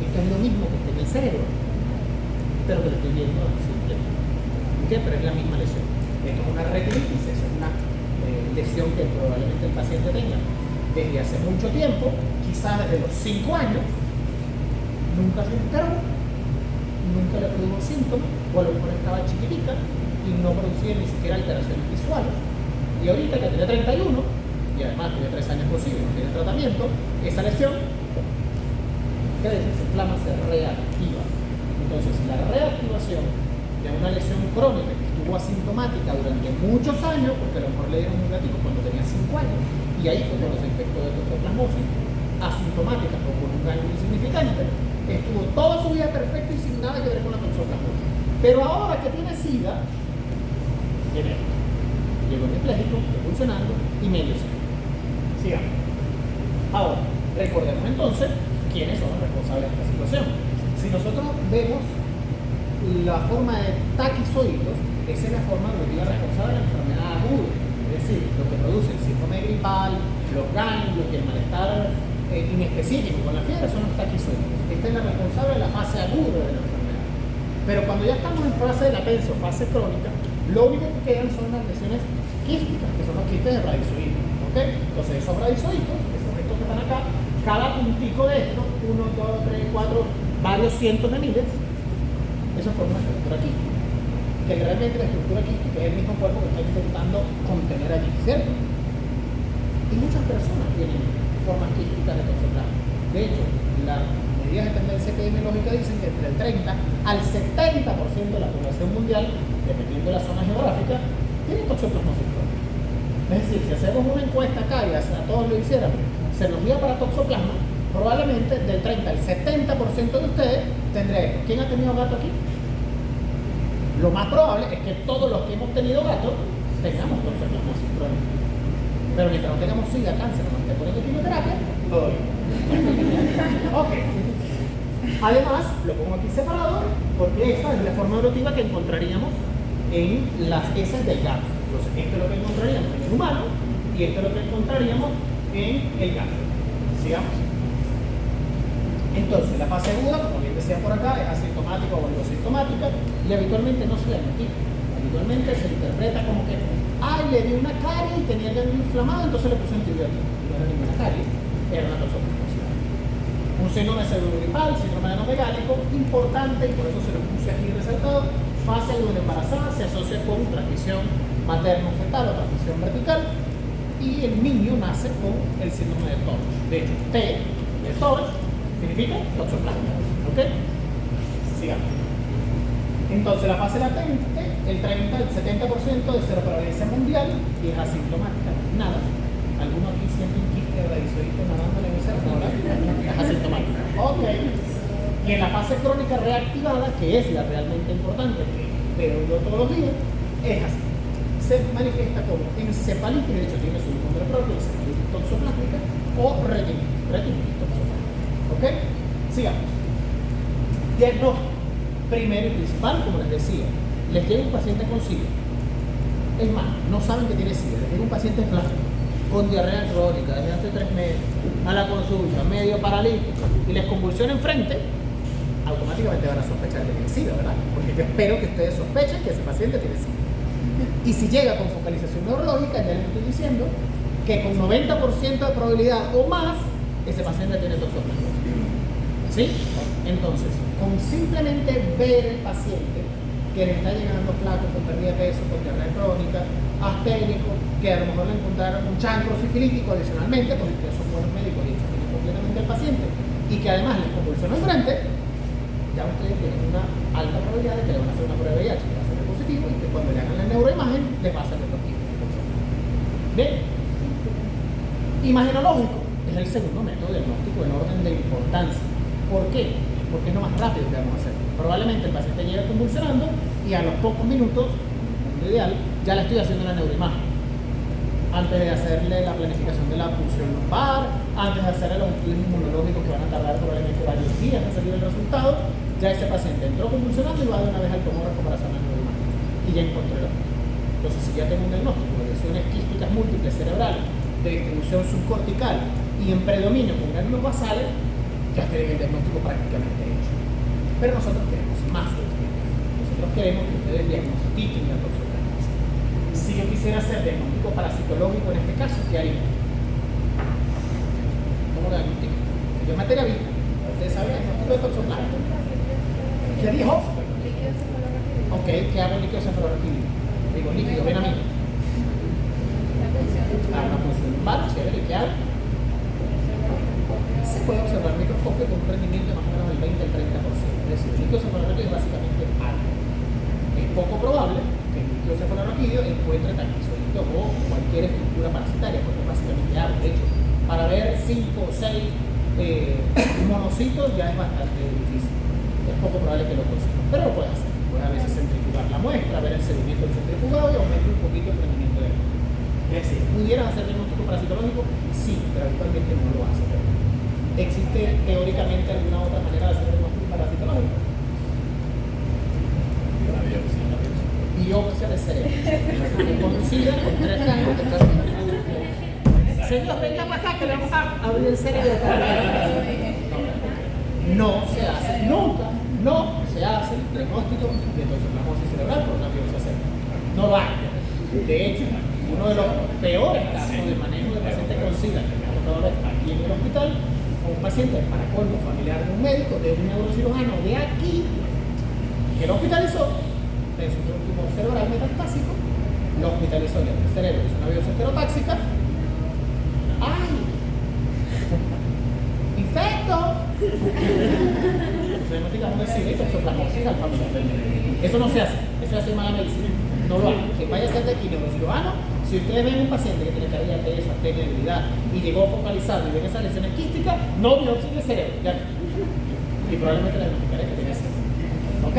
Esto es lo mismo que está en el cerebro, pero que lo estoy viendo simple. ¿Okay? Pero es la misma lesión. Esto es una retinitis, es una lesión que probablemente el paciente tenga desde hace mucho tiempo, quizás desde los 5 años, nunca se enteró, nunca le produjo síntomas, o a lo mejor estaba chiquitica y no producía ni siquiera alteraciones visuales. Y ahorita que tiene 31, y además tiene 3 años posibles, no tiene tratamiento, esa lesión, ¿qué dice? Se inflama, se reactiva. Entonces, la reactivación de una lesión crónica que estuvo asintomática durante muchos años, porque a lo mejor le dieron un gatico cuando tenía 5 años, y ahí fue cuando se infectó de toxoplasmosis, asintomática o con un daño insignificante, estuvo toda su vida perfecta y sin nada que ver con la toxoplasmosis. Pero ahora que tiene SIDA, tiene llegó hemipléjico, convulsionando y medio SIDA. Sigamos. Ahora, recordemos entonces quiénes son los responsables de esta situación. Si nosotros vemos la forma de taquizoidos, esa es la forma evolutiva responsable de la enfermedad aguda, es decir, lo que produce el síndrome gripal, los ganglios y el malestar inespecífico con la fiebre son los taquizoides. Esta es la responsable de la fase aguda de la enfermedad. Pero cuando ya estamos en fase de latencia o fase crónica, lo único que quedan son las lesiones quísticas, que son los quistes de radizoides. ¿Okay? Entonces esos radizoides, esos restos que están acá, cada puntico de estos, 1, 2, 3, 4, varios cientos de miles, eso forma una estructura quística. Que realmente la estructura quística es el mismo cuerpo que está intentando contener allí, ¿cierto? Y muchas personas tienen formas quísticas de toxoplasma. De hecho, las medidas de tendencia epidemiológica dicen que entre el 30 al 70% de la población mundial, dependiendo de la zona geográfica, tiene toxoplasmosis crónica. Es decir, si hacemos una encuesta acá y a todos lo hiciéramos, serología para toxoplasma, probablemente del 30 al 70% de ustedes tendrá esto. ¿Quién ha tenido gato aquí? Lo más probable es que todos los que hemos tenido gato tengamos toxoplasmosis crónica. Pero mientras no tengamos SIDA, cáncer, no esté poniendo quimioterapia, todo bien. Ok. Además, lo pongo aquí separado porque esta es la forma evolutiva que encontraríamos en las heces del gato. Entonces, esto es lo que encontraríamos en el humano y esto es lo que encontraríamos en el gato. Sigamos. Entonces, la fase aguda, como bien decía por acá, es asintomática o oligosintomática y habitualmente no se diagnostica. Habitualmente se interpreta como que, ay, le dio una carie y tenía el ganglio inflamado, entonces le puse antibiótico. No era ninguna carie, era una toxoplasmosis. Un síndrome cerebrogripal, síndrome adenomegálico, importante, y por eso se lo puse aquí resaltado, fase aguda embarazada, se asocia con transmisión materno-fetal o transmisión vertical, y el niño nace con el síndrome de Torch. De hecho, T de Torch significa toxoplasma. ¿Ok? Sigamos. Entonces, la fase latente, el 30 al 70% de seroprevalencia mundial y es asintomática. Nada. ¿Alguno aquí siente un quiste de radizoíto nadando en el cerro? Es asintomática. Ok. Y en la fase crónica reactivada, que es la realmente importante, que veo yo todos los días, es así. Se manifiesta como encefalitis, de hecho tiene su nombre propio, encefalitis toxoplásmica o retinitis toxoplásmica. ¿Ok? Sigamos. Diagnóstico. Primero y principal, como les decía, les llega un paciente con SIDA. Es más, no saben que tiene SIDA, les llega un paciente flaco, con diarrea crónica desde hace 3 meses, a la consulta, medio paralítico, y les convulsiona enfrente, automáticamente van a sospechar que tiene SIDA, ¿verdad? Porque yo espero que ustedes sospechen que ese paciente tiene SIDA. Y si llega con focalización neurológica, ya les estoy diciendo que con 90% de probabilidad o más, ese paciente tiene toxoplasmosis. ¿Sí? Entonces, con simplemente ver el paciente que le está llegando flaco, con pérdida de peso, con diarrea crónica, asténico, que a lo mejor le encontraron un chancro sifilítico adicionalmente, porque ustedes son buenos médicos y examinan completamente al paciente, y que además les convulsionó enfrente, ya ustedes tienen una alta probabilidad de que le van a hacer una prueba de VIH, que va a ser positivo, y que cuando le hagan la neuroimagen, les va a salir positivo. Bien. Imagenológico es el segundo método diagnóstico en orden de importancia. ¿Por qué? Porque es lo más rápido que vamos a hacer. Probablemente el paciente llega convulsionando y a los pocos minutos, en lo ideal, ya le estoy haciendo la neuroimagen. Antes de hacerle la planificación de la punción lumbar, antes de hacerle los estudios inmunológicos que van a tardar probablemente varios días en salir el resultado, ya ese paciente entró convulsionando y va de una vez al tomógrafo para hacer la neuroimagen. Y ya encontré la. Entonces, si ya tengo un diagnóstico de lesiones quísticas múltiples cerebrales, de distribución subcortical y en predominio con ganglios basales, ya tienen el diagnóstico prácticamente hecho. Pero nosotros queremos más de ustedes. Nosotros queremos que ustedes diagnostiquen la toxoplasmosis. Si yo quisiera hacer diagnóstico parasitológico en este caso, ¿qué haría? ¿Cómo lo diagnostico? Yo en materia vista. Ustedes saben el diagnóstico de toxoplasma. ¿Qué dijo? Ok, ¿qué hago en líquido cefalorraquídeo? Digo, líquido, ven a mí. Una punción lumbar, chévere, ¿qué hago? Se puede observar el microscopio con un rendimiento de más o menos del 20 al 30%. Es decir, el líquido cefalorraquídeo es básicamente algo. Es poco probable que el líquido cefalorraquídeo encuentre tanquisolitos o cualquier estructura parasitaria, porque es básicamente algo. De hecho, para ver 5 o 6 monocitos ya es bastante difícil. Es poco probable que lo consiga, pero lo puede hacer. Puede a veces centrifugar la muestra, ver el sedimento del centrifugado y aumentar un poquito el rendimiento de él. Es decir, ¿pudieras hacer diagnóstico parasitológico? Sí, pero actualmente no lo hace. ¿Existe teóricamente alguna otra manera de hacer diagnóstico parasitológico? La biopsia. Biopsia de cerebro. Conocida con 3 años de señor, venga para acá que le vamos a abrir el cerebro. No se hace, nunca, no se hace el diagnóstico de toxoplasmosis cerebral por una biopsia cerebral. No lo hay. De hecho, uno de los peores casos de manejo de pacientes con SIDA que me ha tocado ver aquí en el hospital fue un paciente para colmo familiar de un médico, de un neurocirujano de aquí, que lo hospitalizó, le hizo un tumor cerebral metastásico, lo hospitalizó y el cerebro hizo una biopsia estereotáxica. ¡Ay! ¡Infecto! Diagnosticamos de SIDA y toxoplasmosis al familiar del médico. Eso no se hace, eso se hace mala medicina. No lo hagan. Quien vaya a ser de aquí neurocirujano, si ustedes ven un paciente que tiene cardiaques, astenia, debilidad y llegó focalizado y ven esas lesiones quísticas, no biopsia de cerebro. Ya. Y probablemente la diagnosticaré que tiene eso. ¿Ok?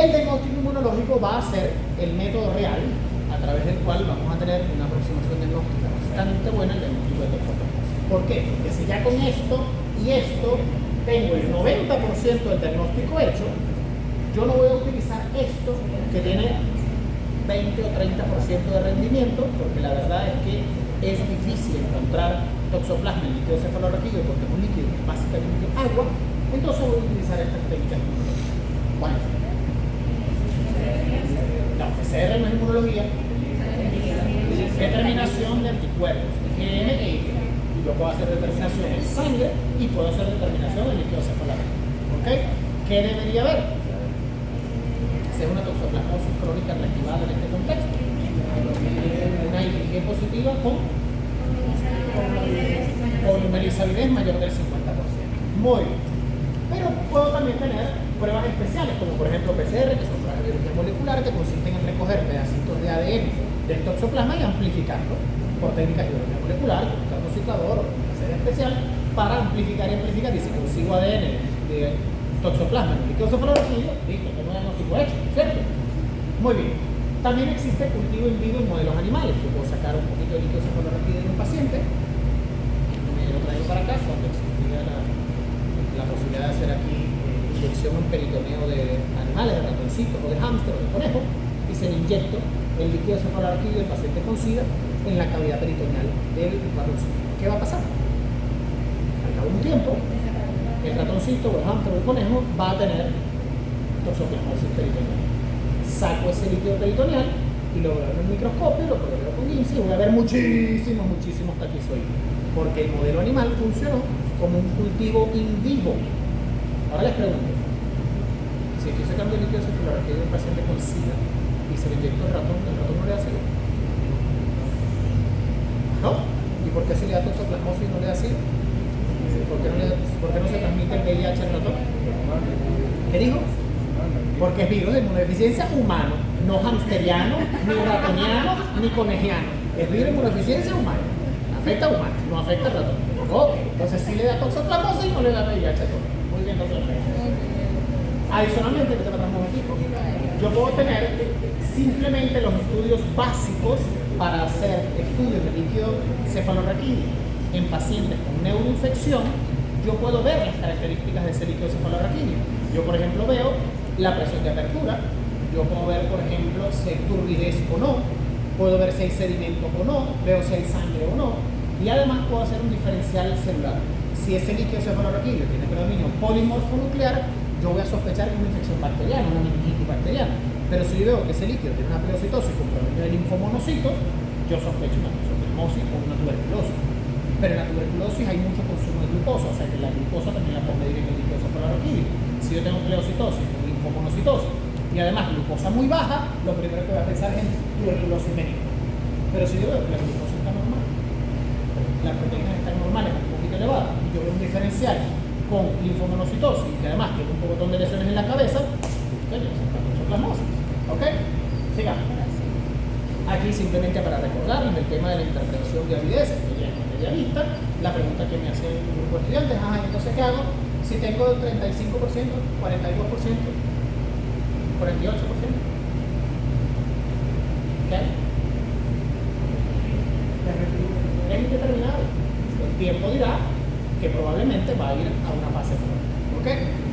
El diagnóstico inmunológico va a ser el método real a través del cual vamos a tener una aproximación diagnóstica bastante buena en el diagnóstico de toxoplasmosis. ¿Por qué? Porque si ya con esto y esto tengo el 90% del diagnóstico hecho, yo no voy a utilizar esto que tiene 20 o 30% de rendimiento, porque la verdad es que es difícil encontrar toxoplasma en líquido cefalorraquídeo porque es un líquido que es básicamente agua. Entonces voy a utilizar estas técnicas inmunológicas. ¿Cuál? La PCR no es inmunología, determinación de anticuerpos, IgM e IgG. Yo puedo hacer determinación en sangre y puedo hacer determinación en líquido cefalorraquídeo. ¿Ok? ¿Qué debería haber? Hacer una toxoplasmosis crónica reactivada en este contexto. Una IgG positiva con melissavidez mayor del 50%. Muy bien. Pero puedo también tener pruebas especiales, como por ejemplo PCR, que son pruebas de biología molecular, que consisten en recoger pedacitos de ADN del toxoplasma y amplificarlo por técnicas de biología molecular, con un termociclador o con una serie especial, para amplificar y amplificar. Y si consigo ADN de toxoplasma en el líquido cefalorraquídeo, listo, tengo un diagnóstico hecho, ¿cierto? Muy bien. También existe cultivo in vivo en modelos animales. Yo puedo sacar un poquito de líquido cefalorraquídeo de un paciente, me lo traigo para acá cuando existía la posibilidad de hacer aquí inyección en peritoneo de animales, de ratoncitos o de hámster o de conejo, y se le inyecto el líquido cefalorraquídeo del paciente con SIDA en la cavidad peritoneal del ratoncito. ¿Qué va a pasar? Al cabo de un tiempo, el ratoncito o el hámster o el conejo va a tener toxoplasmosis peritoneal. Saco ese líquido peritoneal y lo veo en el microscopio, lo veo con INSI y voy a ver muchísimos taquizoides, porque el modelo animal funcionó como un cultivo in vivo. Ahora les pregunto, si aquí se cambia el líquido cefalorraquídeo de un paciente con SIDA y se le inyecta el ratón no le da SIDA. ¿No? ¿Y por qué si le da toxoplasmosis no le da SIDA? ¿Por qué no se transmite el VIH al ratón? ¿Qué dijo? Porque es virus de inmunodeficiencia humano, no hamsteriano, ni ratoniano, ni conejiano. Es virus de inmunodeficiencia humana. Afecta a humanos, no afecta al ratón. Ok, entonces sí le da toxoplasmosis y no le da VIH al ratón. Muy bien, doctor. Adicionalmente, que te un momentico, yo puedo tener simplemente los estudios básicos para hacer estudios de líquido cefalorraquídeo en pacientes con neuroinfección. Yo puedo ver las características de ese líquido cefalorraquídeo. Yo, por ejemplo, veo la presión de apertura, yo puedo ver, por ejemplo, si hay turbidez o no, puedo ver si hay sedimento o no, veo si hay sangre o no, y además puedo hacer un diferencial celular. Si ese líquido cefalorraquídeo tiene predominio polimorfonuclear, yo voy a sospechar que es una infección bacteriana, una meningitis bacteriana. Pero si yo veo que ese líquido tiene una pleocitosis con predominio de linfomonocitos, yo sospecho una toxoplasmosis o una tuberculosis. Pero en la tuberculosis hay mucho consumo de glucosa, o sea que la glucosa también la puedo medir en el líquido cefalorraquídeo. Si yo tengo pleocitosis con linfomonocitosis y además glucosa muy baja, lo primero que voy a pensar es en tuberculosis benigna. Pero si yo veo que la glucosa está normal, las proteínas están normales, un poquito elevadas, y yo veo un diferencial con linfomonocitosis, que además tiene un montón de lesiones en la cabeza, coño, es una toxoplasmosis. ¿Ok? Sigamos. Aquí simplemente para recordarles el tema de la interpretación de avidez, que ya es materia vista, la pregunta que me hace un grupo de estudiantes, entonces ¿qué hago? Si tengo 35%, 42%, 48%, ¿qué hay? Es indeterminado. El tiempo dirá que probablemente va a ir a una fase crónica, ¿ok?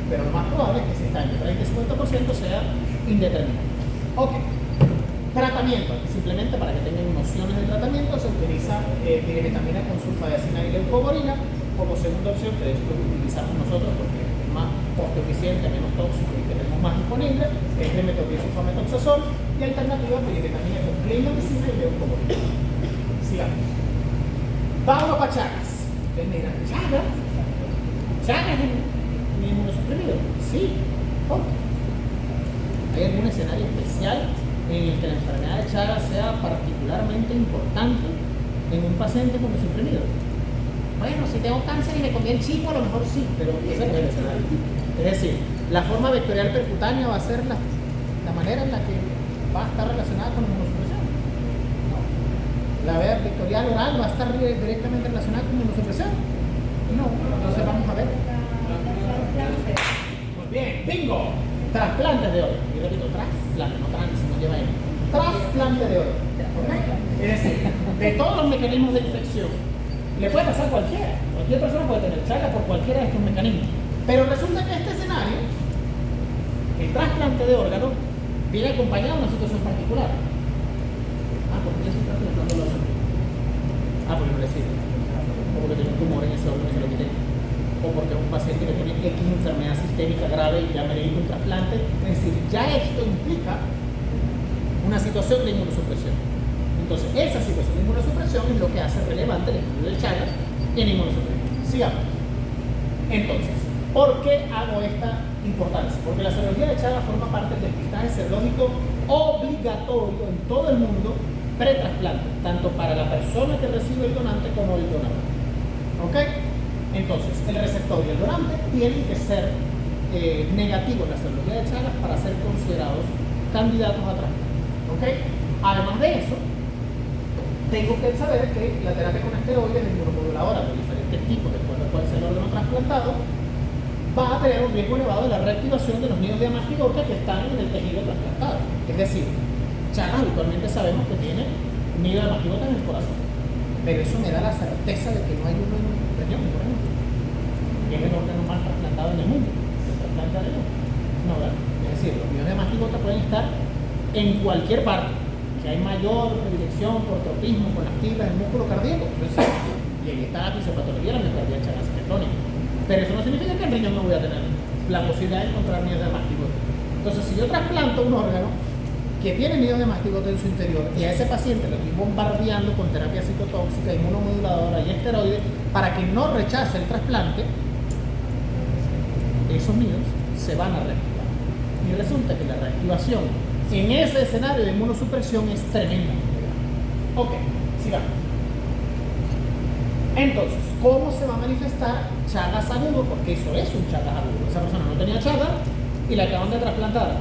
Pero lo más probable es que si está entre 30 y 50% sea indeterminado. Ok. Tratamiento, simplemente para que tengan nociones de tratamiento, se utiliza pirimetamina con sulfadiacina y leucovorina como segunda opción, que de hecho lo utilizamos nosotros porque es más costo eficiente, menos tóxico y tenemos más disponible, es trimetoprim-sulfametoxazol, y alternativa pirimetamina con clindamicina y leucovorina. Sigamos. Vámonos para Chagas. Ustedes me dirán, ¿Chagas? ¿Chagas es inmunosuprimido? Sí. ¿Por qué? ¿Hay algún escenario especial en el que la enfermedad de Chagas sea particularmente importante en un paciente con suprimido? Bueno, si tengo cáncer y me comí el chipo, a lo mejor sí, pero ese no es el escenario. Es decir, la forma vectorial percutánea va a ser la manera en la que va a estar relacionada con la inmunosupresión. No. La vía vectorial oral va a estar directamente relacionada con la inmunosupresión. No. Entonces vamos a ver. Muy bien, bingo. Trasplantes de órgano. Y repito, trasplante, no trans, no lleva ahí. Trasplante de órgano. Es decir, de todos los mecanismos de infección, le puede pasar a cualquiera. Cualquier persona puede tener Chagas por cualquiera de estos mecanismos. Pero resulta que este escenario, el trasplante de órgano, viene acompañado de una situación particular. ¿Por qué se está trasplantando el órgano? Porque no le sirve. O porque tiene un tumor en ese órgano y se lo quité. O porque es un paciente que tiene X enfermedad sistémica grave y ya merece un trasplante. Es decir, ya esto implica una situación de inmunosupresión. Entonces, esa situación de inmunosupresión es lo que hace relevante el estudio de Chagas en inmunosupresión. Sigamos. Entonces, ¿por qué hago esta importancia? Porque la serología de Chagas forma parte del despistaje serológico obligatorio en todo el mundo pre-trasplante, tanto para la persona que recibe el donante como el donador. ¿Ok? Entonces, el receptor y el donante tienen que ser negativos en la serología de Chagas para ser considerados candidatos a trasplante. ¿Ok? Además de eso, tengo que saber que la terapia con esteroides es inmunomoduladora de diferentes tipos, de acuerdo a cuál sea el órgano trasplantado, va a tener un riesgo elevado de la reactivación de los nidos de mastigota que están en el tejido trasplantado. Es decir, Chagas habitualmente sabemos que tiene nido de mastigota en el corazón, pero eso me da la certeza de que no hay uno en un riñón, por ejemplo, que es el órgano más trasplantado en el mundo, el trasplante de riñón. No, ¿verdad? Es decir, los nidos de mastigota pueden estar en cualquier parte, que hay mayor predilección por tropismo con las fibras del músculo cardíaco, y ahí está la fisiopatología de la miocardia Chagas crónica. Pero eso no significa que en riñón no voy a tener la posibilidad de encontrar nidos de mastigota. Entonces, si yo trasplanto un órgano que tiene nidos de mastigota en su interior y a ese paciente lo estoy bombardeando con terapia citotóxica, inmunomoduladora y esteroides para que no rechace el trasplante, esos nidos se van a reactivar. Y resulta que la reactivación en ese escenario de inmunosupresión es tremenda. Ok, sigamos. Entonces, ¿cómo se va a manifestar Chagas agudo? Porque eso es un Chagas agudo. Esa persona no tenía Chagas y le acaban de trasplantar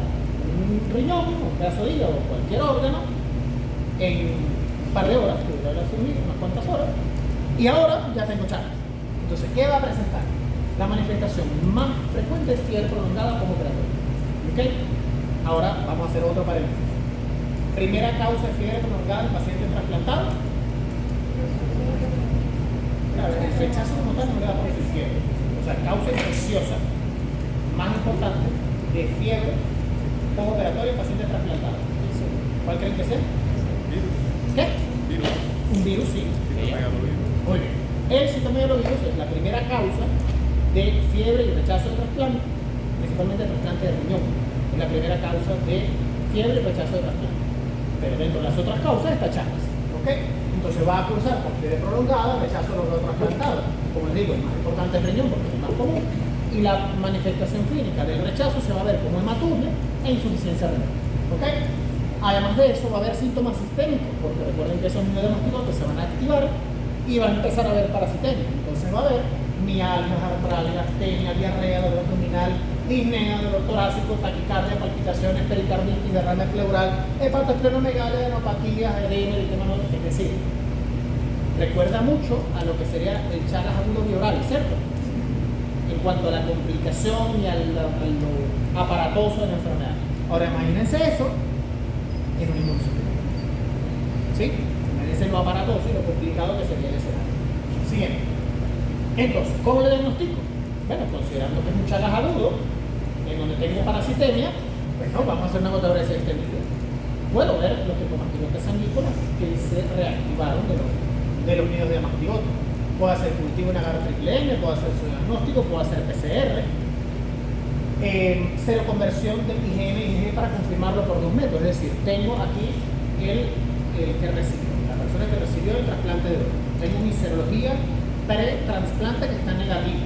un riñón, un pedazo de hígado, cualquier órgano, en un par de horas, que dura la cirugía, unas cuantas horas, y ahora ya tengo Chagas. Entonces, ¿qué va a presentar? La manifestación más frecuente es fiebre prolongada como operatoria. ¿Ok? Ahora vamos a hacer otro paréntesis. Primera causa de fiebre prolongada en paciente trasplantado. Claro, el rechazo como tal no le da por ese fiebre. O sea, causa infecciosa más importante de fiebre postoperatoria en paciente trasplantado. ¿Cuál creen que sea? ¿Qué? Un virus, sí. Muy bien. El citomegalovirus es la primera causa de fiebre y rechazo de trasplante, principalmente de trasplante de riñón. Es la primera causa de fiebre y rechazo de trasplante. Pero dentro de las otras causas está Chagas. ¿Ok? Entonces va a cruzar por fiebre prolongada, rechazo de los trasplantados. Como les digo, el más importante es el riñón porque es el más común. Y la manifestación clínica del rechazo se va a ver como hematuria e insuficiencia renal. ¿Ok? Además de eso va a haber síntomas sistémicos, porque recuerden que esos nidos de mastigota se van a activar y va a empezar a haber parasitemia. Entonces va a haber mialgias, artralgias, astenia, diarrea, dolor abdominal, disnea, dolor torácico, taquicardia, palpitaciones, pericarditis, derrame pleural, hepatoesplenomegalia, neuropatías, edema, eritema nodal. Es decir, recuerda mucho a lo que sería el Chagas agudo bioral, ¿cierto? En cuanto a la complicación y a lo aparatoso de la enfermedad. Ahora imagínense eso en un inmunosupresor. ¿Sí? Imagínense lo aparatoso y lo complicado que sería el escenario. Siguiente. Entonces, ¿cómo le diagnostico? Bueno, considerando que es un Chagas agudo, en donde tengo parasitemia, pues no, vamos a hacer una gotadora de sistémica. Puedo ver los tricomastigotes sanguícolas que se reactivaron de los nidos de mastigota. Puedo hacer cultivo en agarro triple M, puedo hacer su diagnóstico, puedo hacer PCR. Seroconversión de IgM y IgG para confirmarlo por 2 métodos. Es decir, tengo aquí el que recibió, la persona que recibió el trasplante de órgano. Tengo mi serología pre-trasplante que está negativa.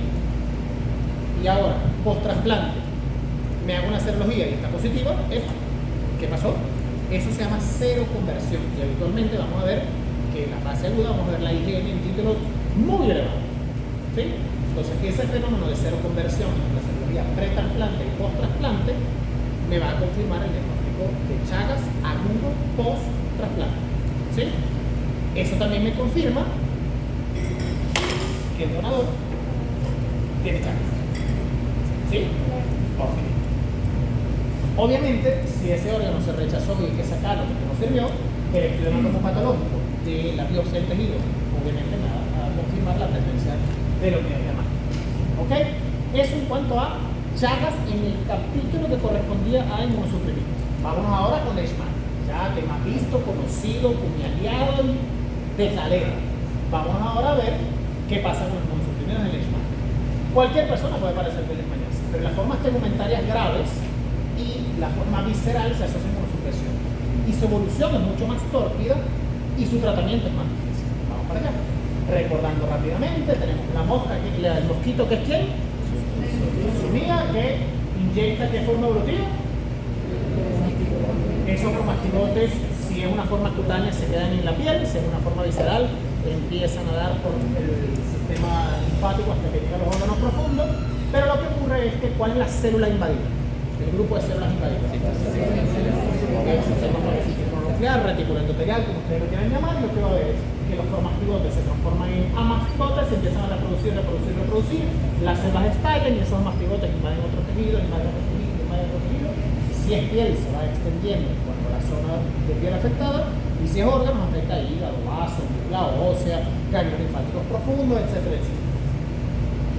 Y ahora, post-trasplante, me hago una serología y está positiva. ¿Qué pasó? Eso se llama seroconversión. Y habitualmente vamos a ver que en la fase aguda vamos a ver la IgM en títulos muy elevados. ¿Sí? Entonces, ese fenómeno de seroconversión, la serología pre-trasplante y post-trasplante, me va a confirmar el diagnóstico de Chagas agudo post-trasplante. ¿Sí? Eso también me confirma que el donador tiene Chagas. ¿Sí? Ok. Obviamente, si ese órgano se rechazó y hay que sacarlo porque no sirvió, el estudio anatomopatológico de la biopsia del tejido obviamente me va a confirmar la presencia de lo que hay llamado. ¿Ok? Eso en cuanto a Chagas en el capítulo que correspondía a inmunosuprimiento. Vámonos ahora con Leishman. Ya te me has visto, conocido, puñaleado y de calera. Vamos ahora a ver qué pasa con los inmunosuprimidos de Leishman. Cualquier persona puede padecer de leishmaniasis, pero las formas tegumentarias graves y la forma visceral se asocian con supresión. Y su evolución es mucho más tórpida y su tratamiento es más difícil. Vamos para allá. Recordando rápidamente, tenemos la mosca, el mosquito que es quién? Sumía, que inyecta qué forma evolutiva. Esos cromastigotes, si es una forma cutánea, se quedan en la piel, si es una forma visceral, empiezan a dar por el sistema linfático hasta que llegan a los órganos profundos. Pero lo que ocurre es que ¿cuál es la célula invadida? El grupo de células invadidas. El sistema nuclear, retículo endotelial, como ustedes lo quieran llamar, y lo que va a ver es que los cromastigotes se transforman en amastigotes, se empiezan a reproducir, las células estallan y esos amastigotes invaden otro tejido, Si es piel, se va extendiendo cuando la zona de piel afectada, y si es órgano, afecta hígado, vaso, médula ósea, ganglios linfáticos profundos, etcétera, etcétera.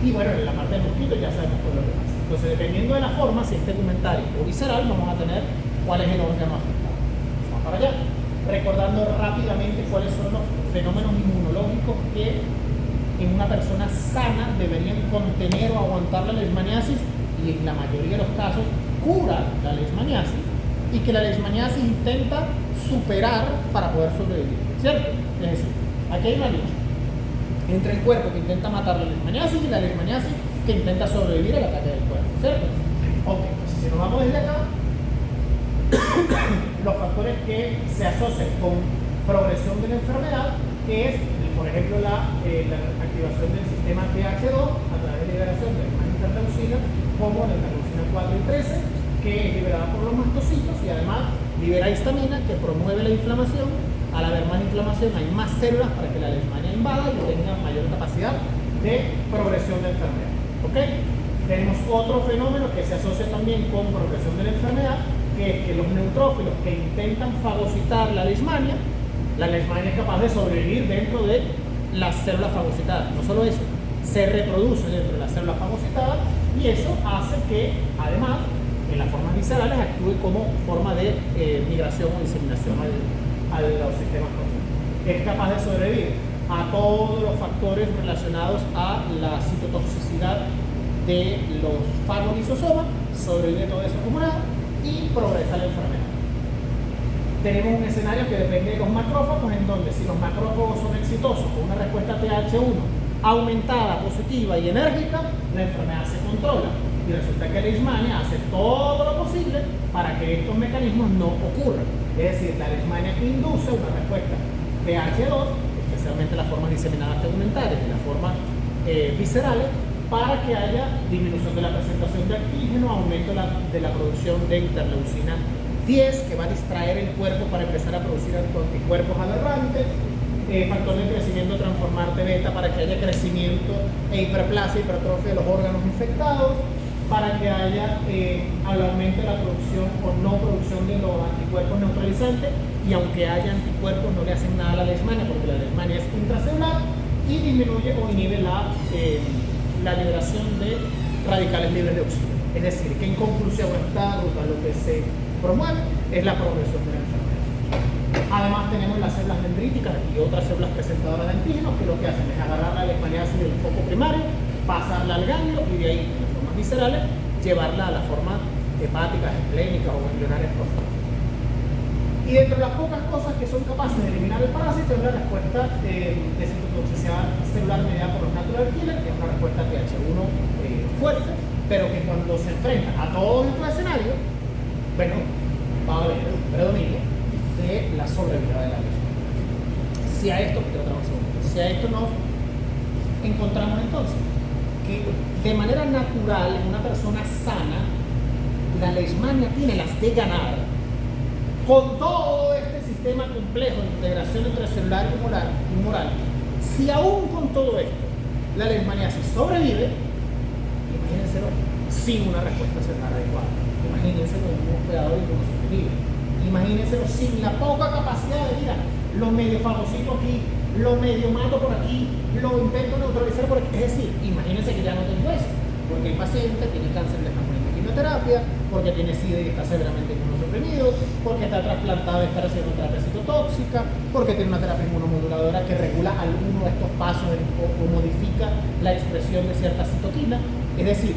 Y bueno, en la parte del mosquito ya sabemos todo lo que pasa. Entonces, dependiendo de la forma, si es tegumentario o visceral, vamos a tener cuál es el órgano afectado. Vamos para allá. Recordando rápidamente cuáles son los fenómenos inmunológicos que en una persona sana deberían contener o aguantar la leishmaniasis, y en la mayoría de los casos cura la leishmaniasis, y que la leishmaniasis intenta superar para poder sobrevivir, ¿cierto? Es decir, aquí hay una lucha entre el cuerpo que intenta matar la leishmaniasis y la leishmaniasis que intenta sobrevivir al ataque del cuerpo, ¿cierto? Ok, pues si nos vamos desde acá, los factores que se asocian con progresión de la enfermedad, que es, por ejemplo, la activación del sistema TH2 a través de liberación de la interleucina, como la interleucina 4 y 13, que es liberada por los mastocitos y además libera histamina, que promueve la inflamación. Al haber más inflamación hay más células para que la leishmania invada y tenga mayor capacidad de progresión de la enfermedad. ¿Ok? Tenemos otro fenómeno que se asocia también con progresión de la enfermedad, que es que los neutrófilos que intentan fagocitar la leishmania es capaz de sobrevivir dentro de las células fagocitadas. No solo eso, se reproduce dentro de las células fagocitadas, y eso hace que, además, en las formas viscerales actúe como forma de migración o diseminación a los sistemas profundos. Es capaz de sobrevivir a todos los factores relacionados a la citotoxicidad de los fagolisosomas, sobrevive todo eso acumulado y progresa la enfermedad. Tenemos un escenario que depende de los macrófagos, en donde si los macrófagos son exitosos con una respuesta TH1 aumentada, positiva y enérgica, la enfermedad se controla. Y resulta que la leishmania hace todo lo posible para que estos mecanismos no ocurran. Es decir, la leishmania induce una respuesta TH2, especialmente las formas diseminadas tegumentares y las formas viscerales, para que haya disminución de la presentación de antígeno, aumento de la producción de interleucina 10, que va a distraer el cuerpo para empezar a producir anticuerpos aberrantes, factor de crecimiento transformarte beta para que haya crecimiento e hiperplasia, hipertrofia de los órganos infectados, para que haya aumento de la producción o no producción de los anticuerpos neutralizantes, y aunque haya anticuerpos no le hacen nada a la leishmania porque la leishmania es intracelular, y disminuye o inhibe la liberación de radicales libres de oxígeno. Es decir, que en conclusión esta ruta lo que se promueve es la progresión de la enfermedad. Además tenemos las células dendríticas y otras células presentadoras de antígenos, que lo que hacen es agarrar la leishmaniasis del foco primario, pasarla al ganglio y de ahí, en las formas viscerales, llevarla a las formas hepáticas, esplénicas o ganglionares profundas. Y dentro de las pocas cosas que son capaces de eliminar el parásito es la respuesta de citotoxicidad celular mediada por los natural killer, que es una respuesta TH1 fuerte, pero que cuando se enfrenta a todos estos escenarios, bueno, va a haber un predominio de la sobrevida de la leishmania. Si a esto nos encontramos entonces que de manera natural en una persona sana la Leishmania tiene las de ganar con todo este sistema complejo de integración entre celular y humoral. Si aún con todo esto la leishmaniasis sobrevive, imagínenselo sin una respuesta celular adecuada, imagínenselo en un hospedador inmunosuprimido, imagínenselo sin la poca capacidad de, mira, lo medio fagocito aquí, lo medio mato por aquí, lo intento neutralizar por aquí. Es decir, imagínense que ya no tengo eso, porque el paciente tiene cáncer y le están poniendo quimioterapia, porque tiene SIDA y está severamente inmunosuprimido, porque está trasplantado y está recibiendo terapia citotóxica, porque tiene una terapia inmunomoduladora que regula alguno de estos pasos o modifica la expresión de cierta citoquina. Es decir,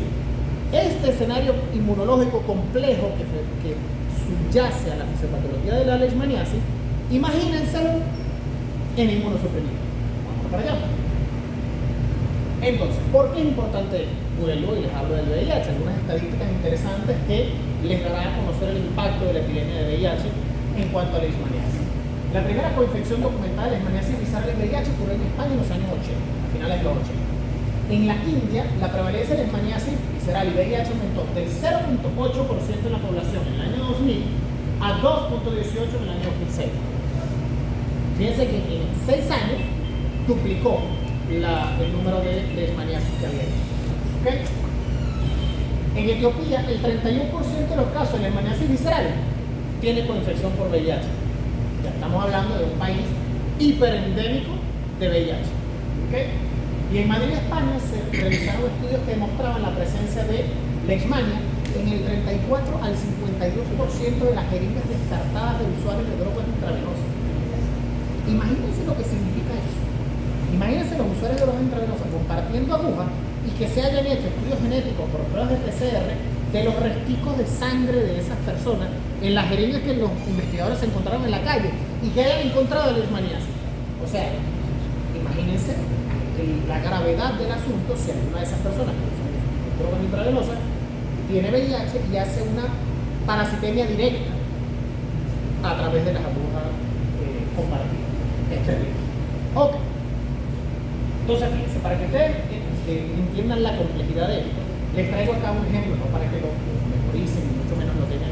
este escenario inmunológico complejo que subyace a la fisiopatología de la leishmaniasis, imagínenselo en inmunosuprimido. Vamos para allá. Entonces, ¿por qué es importante esto? Vuelvo y les hablo del VIH, algunas estadísticas interesantes que les darán a conocer el impacto de la epidemia de VIH en cuanto a la leishmaniasis. La primera coinfección documentada de leishmaniasis visceral en VIH ocurrió en España en los años 80, a finales de los 80. En la India, la prevalencia de leishmaniasis visceral y VIH aumentó del 0.8% en la población en el año 2000 a 2.18% en el año 2006. Fíjense que en 6 años duplicó el número de leishmaniasis que había. ¿Okay? En Etiopía, el 31% de los casos de leishmaniasis visceral tiene coinfección por VIH. Ya estamos hablando de un país hiperendémico de VIH. ¿Okay? Y en Madrid, España, se realizaron estudios que demostraban la presencia de leishmania en el 34 al 52% de las jeringas descartadas de usuarios de drogas intravenosas. Imagínense lo que significa eso. Imagínense los usuarios de drogas intravenosas compartiendo agujas y que se hayan hecho estudios genéticos por pruebas de PCR de los resticos de sangre de esas personas en las jeringas que los investigadores se encontraron en la calle y que hayan encontrado leishmaniasis. O sea, imagínense la gravedad del asunto si alguna de esas personas que usan drogas intravenosas tiene VIH y hace una parasitemia directa a través de las agujas compartidas. Es terrible. Ok. Entonces, fíjense, para que ustedes entiendan la complejidad de esto, les traigo acá un ejemplo, no para que lo memoricen y mucho menos lo tengan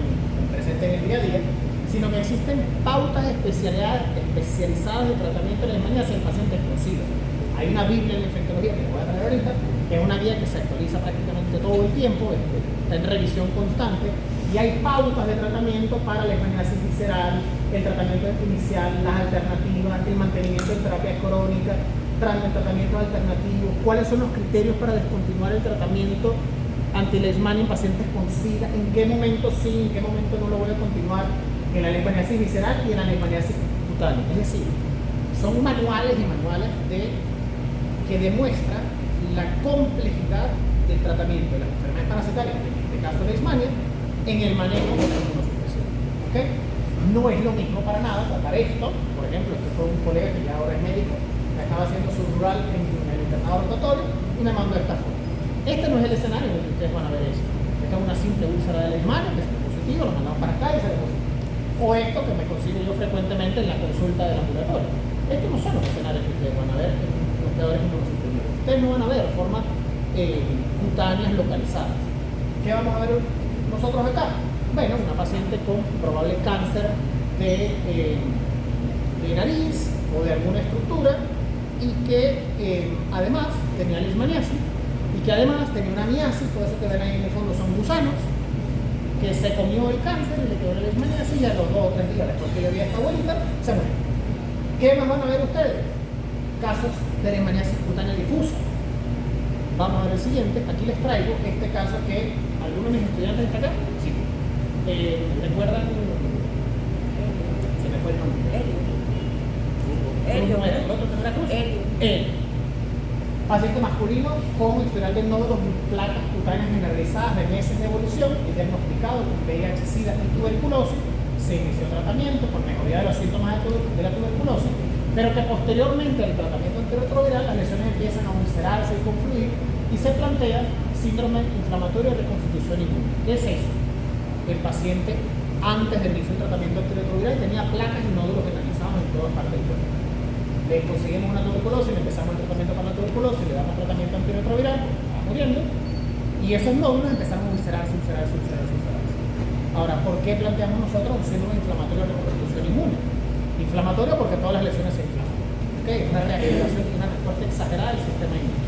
presente en el día a día, sino que existen pautas especializadas de tratamiento de leishmaniasis en pacientes con SIDA. Hay una Biblia en la infectología que les voy a traer ahorita, que es una guía que se actualiza prácticamente todo el tiempo, está en revisión constante, y hay pautas de tratamiento para la leishmaniasis visceral, el tratamiento inicial, las alternativas, el mantenimiento en terapia crónica, tratamientos alternativos, cuáles son los criterios para descontinuar el tratamiento anti-leishmania en pacientes con SIDA, en qué momento sí, en qué momento no lo voy a continuar en la leishmaniasis visceral y en la leishmaniasis cutánea. Es decir, son manuales y manuales que demuestran la complejidad del tratamiento de las enfermedades parasitarias, en este caso leishmania, en el manejo de la inmunosupresión. ¿Okay? No es lo mismo para nada tratar esto. Por ejemplo, este fue un colega que ya ahora es médico, que estaba haciendo su rural en el internado rotatorio y me mandó esta foto. Este no es el escenario en el que ustedes van a ver esto. Esta es una simple úlcera de leishmania que es positivo, lo mandamos para acá y sale positivo. O esto que me consigo yo frecuentemente en la consulta del ambulatorio. Estos no son los escenarios que ustedes van a ver en los peores inmunosuprimidos. Ustedes no van a ver formas cutáneas localizadas. ¿Qué vamos a ver nosotros acá? Bueno, una paciente con probable cáncer de nariz o de alguna estructura y que además tenía leishmaniasis y que además tenía una miasis, todo eso que ven ahí en el fondo son gusanos, que se comió el cáncer y le quedó la leishmaniasis y a los 2 o 3 días después que le había esta abuelita, se murió. ¿Qué más van a ver ustedes? Casos de leishmaniasis cutánea difusa. Vamos a ver el siguiente. Aquí les traigo este caso que algunos de mis estudiantes están acá. Sí. ¿Recuerdan? Se me fue el nombre. Elio. ¿El otro que no era Cruz? Elio. Paciente masculino con historial de nódulos y placas cutáneas generalizadas de meses de evolución y diagnosticado con VIH, SIDA y tuberculosis. Se inició tratamiento por mejoría de los síntomas de la tuberculosis, pero que posteriormente al tratamiento antirretroviral las lesiones empiezan a ulcerarse y confluir y se plantea síndrome inflamatorio de reconstitución inmune. ¿Qué es eso? El paciente antes del inicio del tratamiento antirretroviral tenía placas y nódulos generalizados en todas partes del cuerpo. Le conseguimos una tuberculosis, le empezamos el tratamiento para la tuberculosis, le damos tratamiento antirretroviral, estaba muriendo, y esos nódulos empezaron a ulcerarse. Ahora, ¿por qué planteamos nosotros un síndrome inflamatorio de reconstitución inmune? Inflamatorio porque todas las lesiones se inflaman. ¿Okay? Una reactivación y una respuesta exagerada del sistema inmune.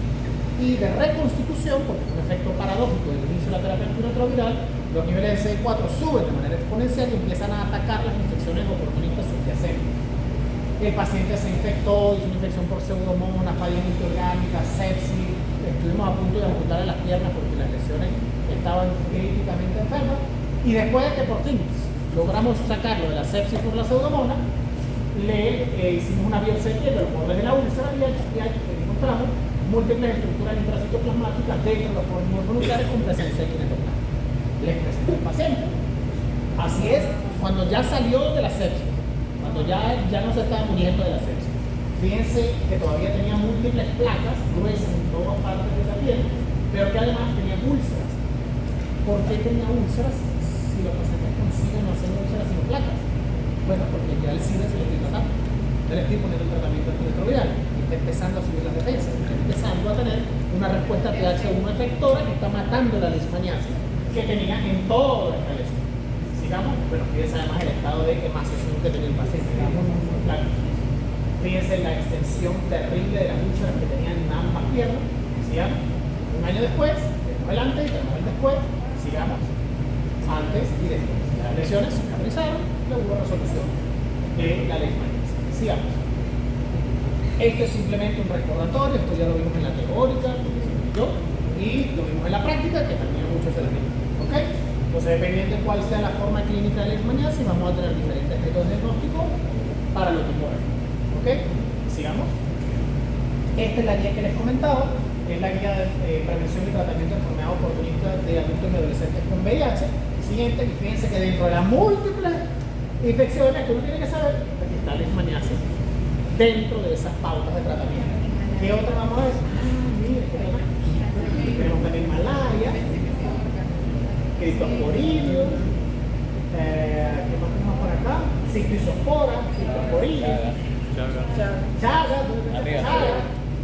Y de reconstitución, porque es un efecto paradójico del inicio de la terapia antirretroviral, los niveles de CD4 suben de manera exponencial y empiezan a atacar las infecciones oportunistas subyacentes. El paciente se infectó, hizo una infección por pseudomonas, falla multiorgánica, sepsis. Estuvimos a punto de amputarle las piernas porque las lesiones estaban críticamente enfermas. Y después de que por fin logramos sacarlo de la sepsis por la pseudomonas, le hicimos una biopsia de los bordes de la úlcera y encontramos múltiples estructuras intracitoplasmáticas dentro de los poros morfonucleares con presencia de kinetoplasma. Les presentó el paciente. Así es, cuando ya salió de la sepsis, cuando ya no se estaba muriendo de la sepsis. Fíjense que todavía tenía múltiples placas gruesas en todas partes de la piel, pero que además tenía úlceras. ¿Por qué tenía úlceras si los pacientes consiguen no hacer úlceras sino placas? Bueno, porque ya el SIDA se le estoy tratando. Yo le estoy poniendo el tratamiento antirretroviral y está empezando a subir las defensas, está empezando a tener una respuesta TH1 efectora que está matando la leishmaniasis que tenía en toda esta lesión. Sigamos, bueno, fíjense además el estado de emaciación que tenía el paciente, era muy claro. Fíjense la extensión terrible de las úlceras que tenían en ambas piernas. Sigamos, un año después, tenemos el antes y tenemos el después. Sigamos, antes y después. Las lesiones cicatrizaron, y hubo resolución de la leishmaniasis. Sigamos. Esto es simplemente un recordatorio, esto ya lo vimos en la teórica, y lo vimos en la práctica, que también muchos se la vimos. ¿Ok? Entonces, dependiendo de cuál sea la forma clínica de la leishmaniasis, vamos a tener diferentes métodos diagnósticos para lo que pueda. ¿Ok? Sigamos. Esta es la guía que les comentaba, es la guía de prevención y tratamiento de enfermedades oportunistas de adultos y adolescentes con VIH. Siguiente, y fíjense que dentro de las múltiples infecciones que uno tiene que saber, aquí está la leishmaniasis, dentro de esas pautas de tratamiento. ¿Qué otra vamos a ver? Mire, tenemos también malaria, criptosporidium, ¿qué más tenemos por acá? Cistizospora, criptosporidium, chaga.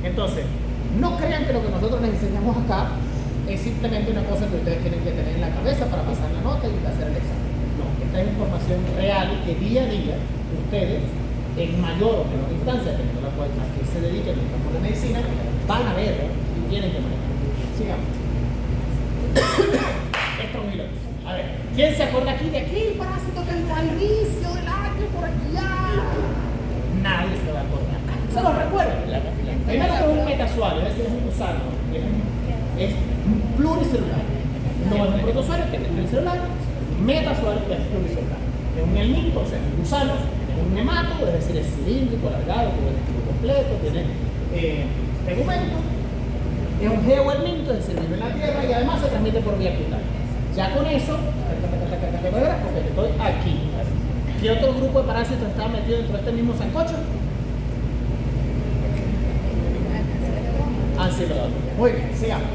Entonces, no crean que lo que nosotros les enseñamos acá es simplemente una cosa que ustedes tienen que tener en la cabeza para pasar la nota y hacer el examen. No, esta es información real que día a día ustedes, en mayor o menor instancia, dependiendo de la cual a qué se dediquen en el campo de la medicina, van a ver y tienen que manejar. Sigamos. Estromilosis. A ver, ¿quién se acuerda aquí de aquel parásito que vimos al inicio del año por aquí ya? Nadie se va a acordar. ¿Se los recuerda? Primero que es un metasuario, es decir, es un gusano. Es pluricelular. No es un protozoario, que es pluricelular. Metasuario, que es pluricelular. Es un helminto, o sea, un gusano. Es un nemato, es decir, es cilíndrico, alargado, con el estilo completo, tiene tegumento. Es un geohelminto, es decir, vive en la tierra y además se transmite por vía cutánea. Ya con eso, porque estoy aquí. ¿Qué otro grupo de parásitos está metido dentro de este mismo sancocho? Ancilodon. Muy bien, sigamos.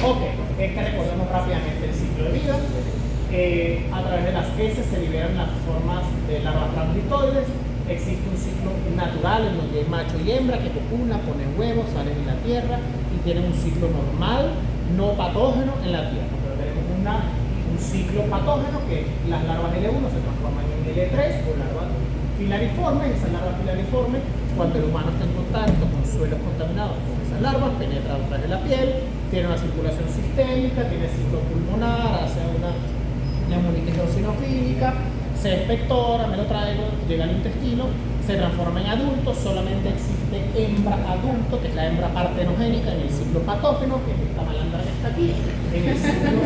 Ok, es que recordemos rápidamente el ciclo de vida. A través de las heces se liberan las formas de larvas transitoides. Existe un ciclo natural en donde hay macho y hembra que copulan, ponen huevos, salen en la tierra y tienen un ciclo normal, no patógeno en la tierra. Pero tenemos un ciclo patógeno que las larvas L1 se transforman en L3 o larvas filariformes. Esas larvas filariformes, cuando el humano está en contacto con suelos contaminados con esas larvas, penetra a través de la piel, tiene una circulación sistémica, tiene ciclo pulmonar, hace una neumonitis eosinofílica, se expectora, me lo traigo, llega al intestino, se transforma en adulto. Solamente existe hembra adulto, que es la hembra partenogénica en el ciclo patógeno, que es esta malandra que está aquí. En el ciclo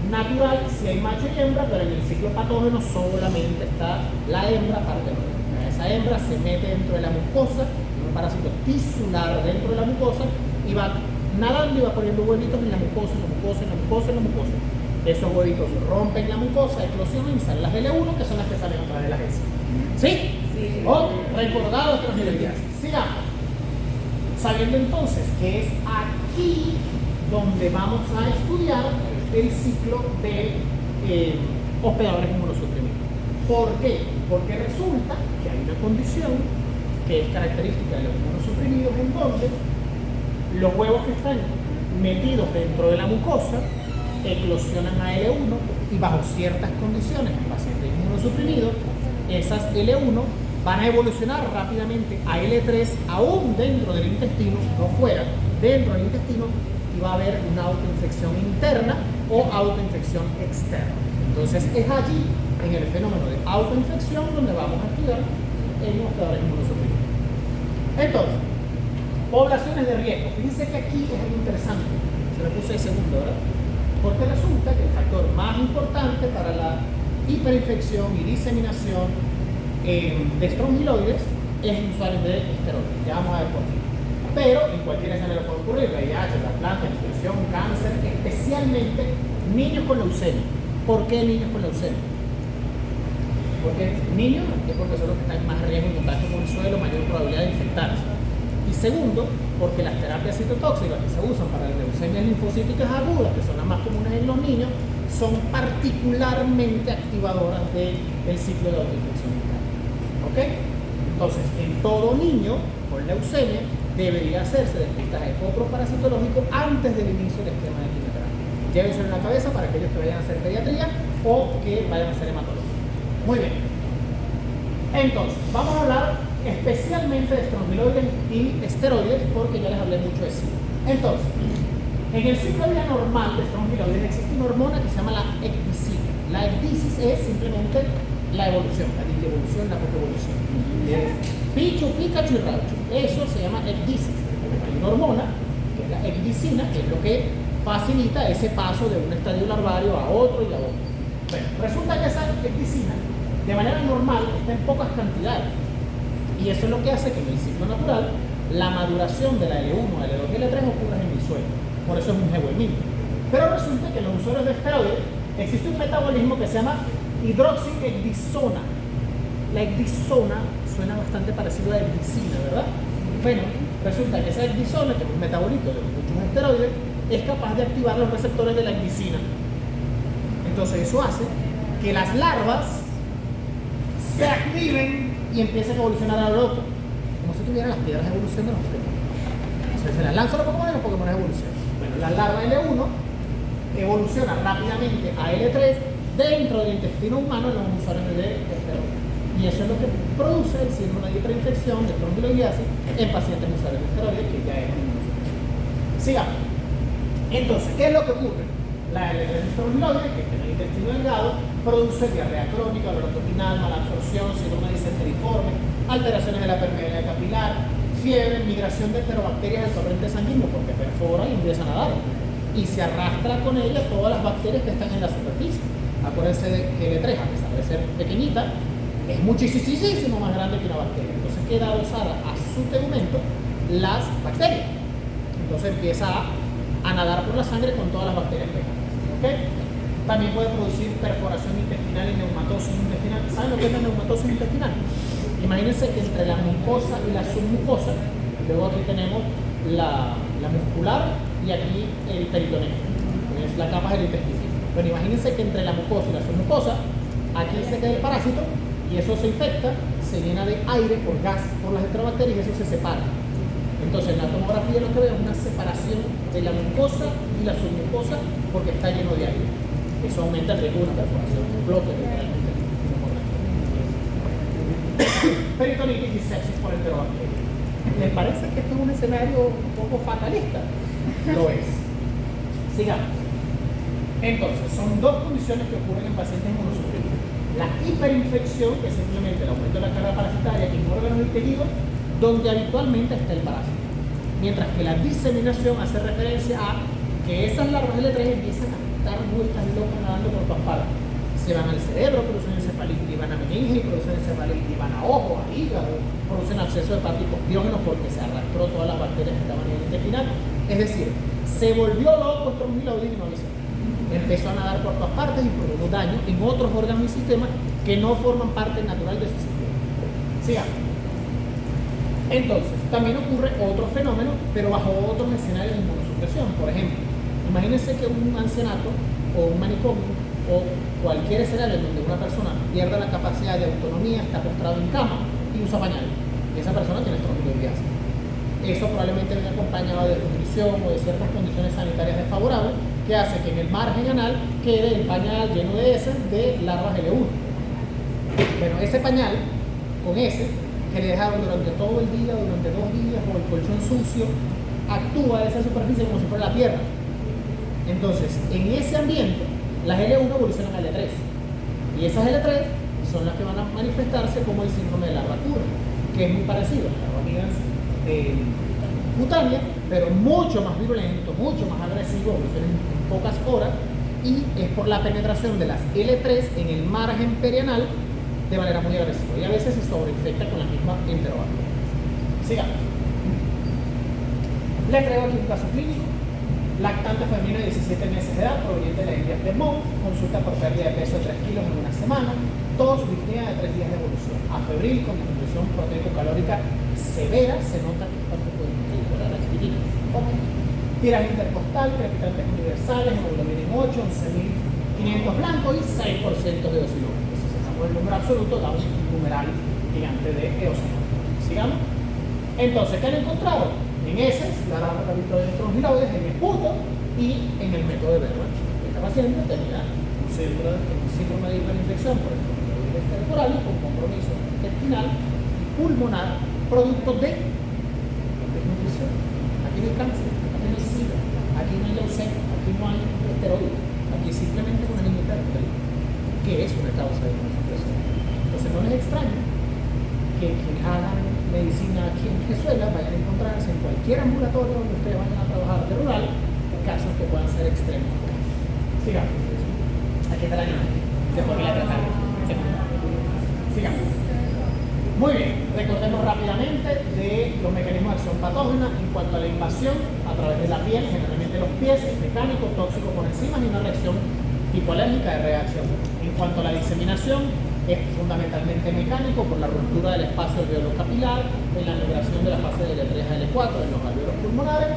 natural sí hay macho y hembra, pero en el ciclo patógeno solamente está la hembra partenogénica. Esa hembra se mete dentro de la mucosa, un parásito tisular dentro de la mucosa, y va nadando y va poniendo huevitos en la mucosa, en la mucosa, en la mucosa, en la mucosa. Esos huevitos rompen la mucosa, eclosionan y salen las L1, que son las que salen a través de las heces. ¿Sí? Sí. Oh, recordado estas medidas. Sigamos. Sabiendo entonces que es aquí donde vamos a estudiar el ciclo de hospedadores inmunosuprimidos. ¿Por qué? Porque resulta que hay una condición que es característica de los inmunosuprimidos en donde los huevos que están metidos dentro de la mucosa eclosionan a L1 y bajo ciertas condiciones en pacientes inmunosuprimidos, esas L1 van a evolucionar rápidamente a L3 aún dentro del intestino, no fuera, dentro del intestino, y va a haber una autoinfección interna o autoinfección externa. Entonces es allí, en el fenómeno de autoinfección, donde vamos a activar en los hospedadores inmunosuprimidos. Entonces, poblaciones de riesgo. Fíjense que aquí es algo interesante. Se lo puse de segundo, ¿verdad? Porque resulta que el factor más importante para la hiperinfección y diseminación de estrongiloides es el usuario de esteroides. Ya vamos a ver por qué. Pero en cualquier escenario puede ocurrir, VIH, trasplante, infección, cáncer, especialmente niños con leucemia. ¿Por qué niños con leucemia? Porque niños es porque son los que están en más riesgo de contacto con el suelo, mayor probabilidad de infectarse. Y segundo, porque las terapias citotóxicas que se usan para las leucemias linfocíticas agudas, que son las más comunes en los niños, son particularmente activadoras del ciclo de autoinfección interna. ¿Ok? Entonces, en todo niño con leucemia debería hacerse despistaje coproparasitológico antes del inicio del esquema de quimioterapia. Llévenselo en la cabeza para aquellos que vayan a hacer pediatría o que vayan a hacer hematología. Muy bien. Entonces, vamos a hablar especialmente de estrongiloides y esteroides porque ya les hablé mucho de sí. Entonces, en el ciclo de vida normal de estrongiloides existe una hormona que se llama la ecdicina. La ecdisis es simplemente la evolución, la evolución, la coevolución. Pichu, Pikachu y Rauchu. Eso se llama ecdisis. Hay una hormona, que es la ecdicina, que es lo que facilita ese paso de un estadio larvario a otro y a otro. Bueno, resulta que esa ecdicina, de manera normal, está en pocas cantidades. Y eso es lo que hace que en el ciclo natural la maduración de la L1, L2 y L3 ocurra en el suelo. Por eso es un GW. Pero resulta que en los usuarios de esteroides existe un metabolismo que se llama hidroxiecdisona. La ecdisona suena bastante parecido a ecdicina, ¿verdad? Bueno, resulta que esa ecdisona, que es un metabolito de muchos esteroides, es capaz de activar los receptores de la ecdicina. Entonces eso hace que las larvas se activen y empiecen a evolucionar a lo loco, como si tuvieran las piedras de evolución de los Pokémon. Entonces se las lanzan los Pokémon y los Pokémon evolucionan. Bueno, la larva L1 evoluciona rápidamente a L3 dentro del intestino humano en los usuarios de esteroides. Y eso es lo que produce el síndrome de hiperinfección de estrongiloidiasis en pacientes usuarios de esteroides, que ya es inmunosupresión. Sigamos. Entonces, ¿qué es lo que ocurre? La estrongiloides, que está en el intestino delgado, produce diarrea crónica, dolor abdominal, mala absorción, síndrome disenteriforme, alteraciones de la permeabilidad capilar, fiebre, migración de enterobacterias del torrente sanguíneo, porque perfora y empieza a nadar. Y se arrastra con ella todas las bacterias que están en la superficie. Acuérdense de que L3, a pesar de ser pequeñita, es muchísimo más grande que una bacteria. Entonces queda adosada a su tegumento las bacterias. Entonces empieza a nadar por la sangre con todas las bacterias pegadas. ¿Okay? También puede producir perforación intestinal y neumatosis intestinal. ¿Saben lo que es la neumatosis intestinal? Imagínense que entre la mucosa y la submucosa, luego aquí tenemos la muscular y aquí el peritoneo, que es la capa del intestino. Pero imagínense que entre la mucosa y la submucosa, aquí se queda el parásito y eso se infecta, se llena de aire por gas, por las enterobacterias y eso se separa. Entonces en la tomografía lo que veo es una separación de la mucosa y la submucosa porque está lleno de aire. Eso aumenta el riesgo de una perforación, un bloque literalmente. Peritonitis y sepsis por enterobacterias. ¿Les parece que esto es un escenario un poco fatalista? Lo es. Sigamos. Entonces, son dos condiciones que ocurren en pacientes inmunosuprimidos. La hiperinfección, que es simplemente el aumento de la carga parasitaria en órganos y tejidos, donde habitualmente está el parásito. Mientras que la diseminación hace referencia a que esas larvas L3 empiezan a dar vueltas locas nadando por todas partes. Se van al cerebro, producen encefalitis, y van a meninge, producen encefalitis, y van a ojo, a hígado, producen abscesos hepáticos biógenos porque se arrastró todas las bacterias que estaban en el intestinal. Es decir, se volvió loco estrongiloides y no avisó. Empezó a nadar por todas partes y produjo daño en otros órganos y sistemas que no forman parte natural de su sistema. Sigamos. Entonces, también ocurre otro fenómeno, pero bajo otros escenarios de inmunosupresión. Por ejemplo, imagínense que un ancianato o un manicomio o cualquier escenario en donde una persona pierda la capacidad de autonomía, está postrado en cama y usa pañales. Y esa persona tiene estrongiloidiasis. Eso probablemente viene acompañado de nutrición o de ciertas condiciones sanitarias desfavorables que hace que en el margen anal quede el pañal lleno de heces de larvas L1. Bueno, ese pañal con heces que le dejaron durante todo el día, durante 2 días, o el colchón sucio, actúa esa superficie como si fuera la tierra. Entonces, en ese ambiente, las L1 evolucionan a L3. Y esas L3 son las que van a manifestarse como el síndrome de larva curva, que es muy parecido a la larva migans cutánea, pero mucho más virulento, mucho más agresivo, evoluciona en pocas horas, y es por la penetración de las L3 en el margen perianal de manera muy agresiva, y a veces se sobreinfecta con la misma enterobacteria. Sigamos. Les traigo aquí un caso clínico. Lactante femenina de 17 meses de edad, proveniente de la India de Mont, consulta por pérdida de peso de 3 kilos en una semana, tos, disnea de 3 días de evolución, afebril con disminución proteico-calórica severa, se nota que está un poco de ¿verdad? La chiquitina. Okay. Tiraje intercostal, crepitantes universales, hemoglobina en 8, 11.500 blanco y 6% de eosinófilos. Si sacamos el número absoluto, da un numeral gigante de eosinófilos. Sigamos. Entonces, ¿qué han encontrado? En heces, la larva capitoides trongiloides, en esputo y en el método de Berman. Esta paciente tenía un síndrome de hiperinfección por el trongiloides temporales con compromiso intestinal y pulmonar, producto de desnutrición. Aquí no hay cáncer, aquí no hay SIDA, aquí no hay leucemia, aquí no hay esteroides, aquí simplemente una niñita de que es una causa de inmunosupresión. Entonces no les extraña que quienes hagan medicina aquí en Venezuela vayan a encontrarse en cualquier ambulatorio donde ustedes vayan a trabajar de rural casos que puedan ser extremos. Sigamos. Aquí está la niña. Después que la tratamos. Sigamos. Muy bien. Recordemos rápidamente de los mecanismos de acción patógena en cuanto a la invasión a través de la piel, generalmente los pies, es mecánico, tóxico por enzimas y una reacción hipoalérgica de reacción. En cuanto a la diseminación, es fundamentalmente mecánico por la ruptura del espacio alveolo capilar, en la migración de la fase de L3 a L4 en los alveolos pulmonares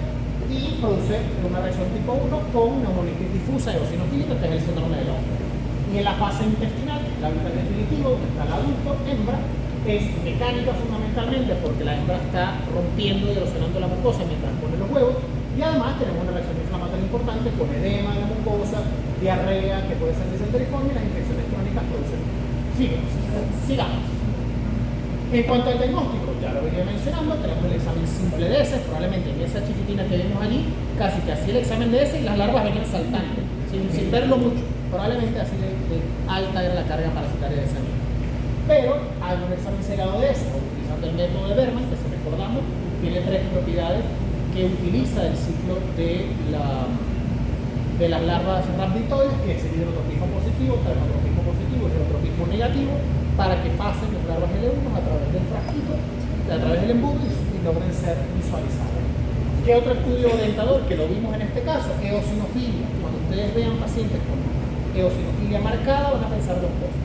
y produce una reacción tipo 1 con neumonitis difusa eosinofílica, que es el síndrome de Lambert. Y en la fase intestinal, el hábitat definitivo, donde está el adulto, hembra, es mecánica fundamentalmente porque la hembra está rompiendo y erosionando la mucosa mientras pone los huevos, y además tenemos una reacción inflamatoria importante con edema de la mucosa, diarrea, que puede ser disenteriforme, y las infecciones crónicas producen fibras. Sigamos. En cuanto al diagnóstico, ya lo venía mencionando, tenemos el examen simple de heces, probablemente en esa chiquitina que vimos allí, casi que así el examen de heces y las larvas venían saltando, sin verlo mucho, probablemente así de alta era la carga parasitaria de esa niña. Pero hay un examen seriado de heces, utilizando el método de Berman, que si recordamos, tiene 3 propiedades que utiliza el ciclo de las larvas rhabditoides, que es el hidrotropismo positivo, termotropismo positivo y hidrotropismo negativo, para que pasen las larvas L1 a través del frasquito, a través del embudo y logren ser visualizadas. ¿Qué otro estudio orientador? Que lo vimos en este caso, eosinofilia. Cuando ustedes vean pacientes con eosinofilia marcada, van a pensar 2 cosas.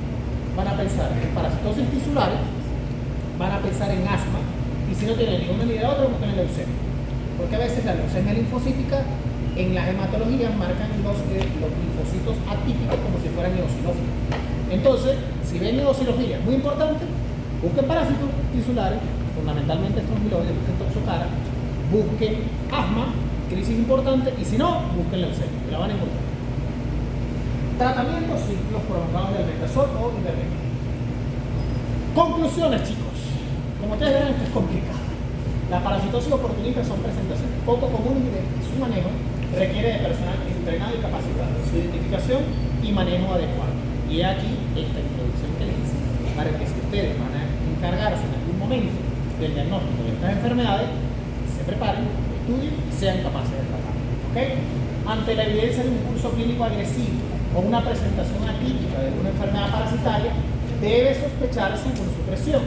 Van a pensar en parasitosis tisulares, van a pensar en asma, y si no tienen ni una ni la otra, buscan leucemia. Porque a veces la leucemia linfocítica en las hematologías marcan los linfocitos atípicos como si fueran eosinófilos. Entonces, si ven eosinofilia, muy importante, busquen parásitos tisulares, fundamentalmente estrongiloides, busquen toxocara, busquen asma, crisis importante, y si no, busquen leucemia, que la van a encontrar. Tratamientos, ciclos prolongados de albendazol o ivermectina. Conclusiones, chicos. Como ustedes verán, esto es complicado. Las parasitosis oportunistas son presentaciones poco comunes y su manejo requiere de personal entrenado y capacitado, su identificación y manejo adecuado. Y aquí esta introducción que les hice, para que si ustedes van a encargarse en algún momento del diagnóstico de estas enfermedades, se preparen, estudien y sean capaces de tratar. ¿Okay? Ante la evidencia de un curso clínico agresivo o una presentación atípica de una enfermedad parasitaria, debe sospecharse inmunosupresión,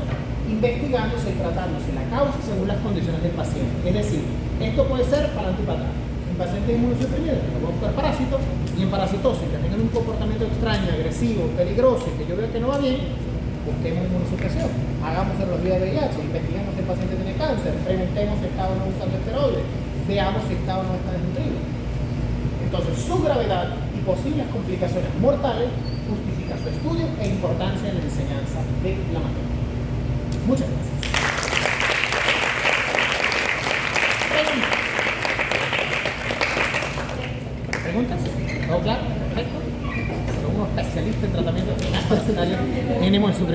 investigándose y tratándose la causa según las condiciones del paciente. Es decir, esto puede ser para adelante y para atrás. En pacientes inmunosuprimidos, que voy a buscar parásitos, y en parasitosis, que tengan un comportamiento extraño, agresivo, peligroso, y que yo veo que no va bien, busquemos inmunosupresión. Hagamos serología de VIH, investiguemos si el paciente tiene cáncer, preguntemos si está o no usando esteroides, veamos si está o no está desnutrido. Entonces, su gravedad y posibles complicaciones mortales justifica su estudio e importancia en la enseñanza de la materia. Muchas gracias. ¿Preguntas? Dale, mínimo de suscripción.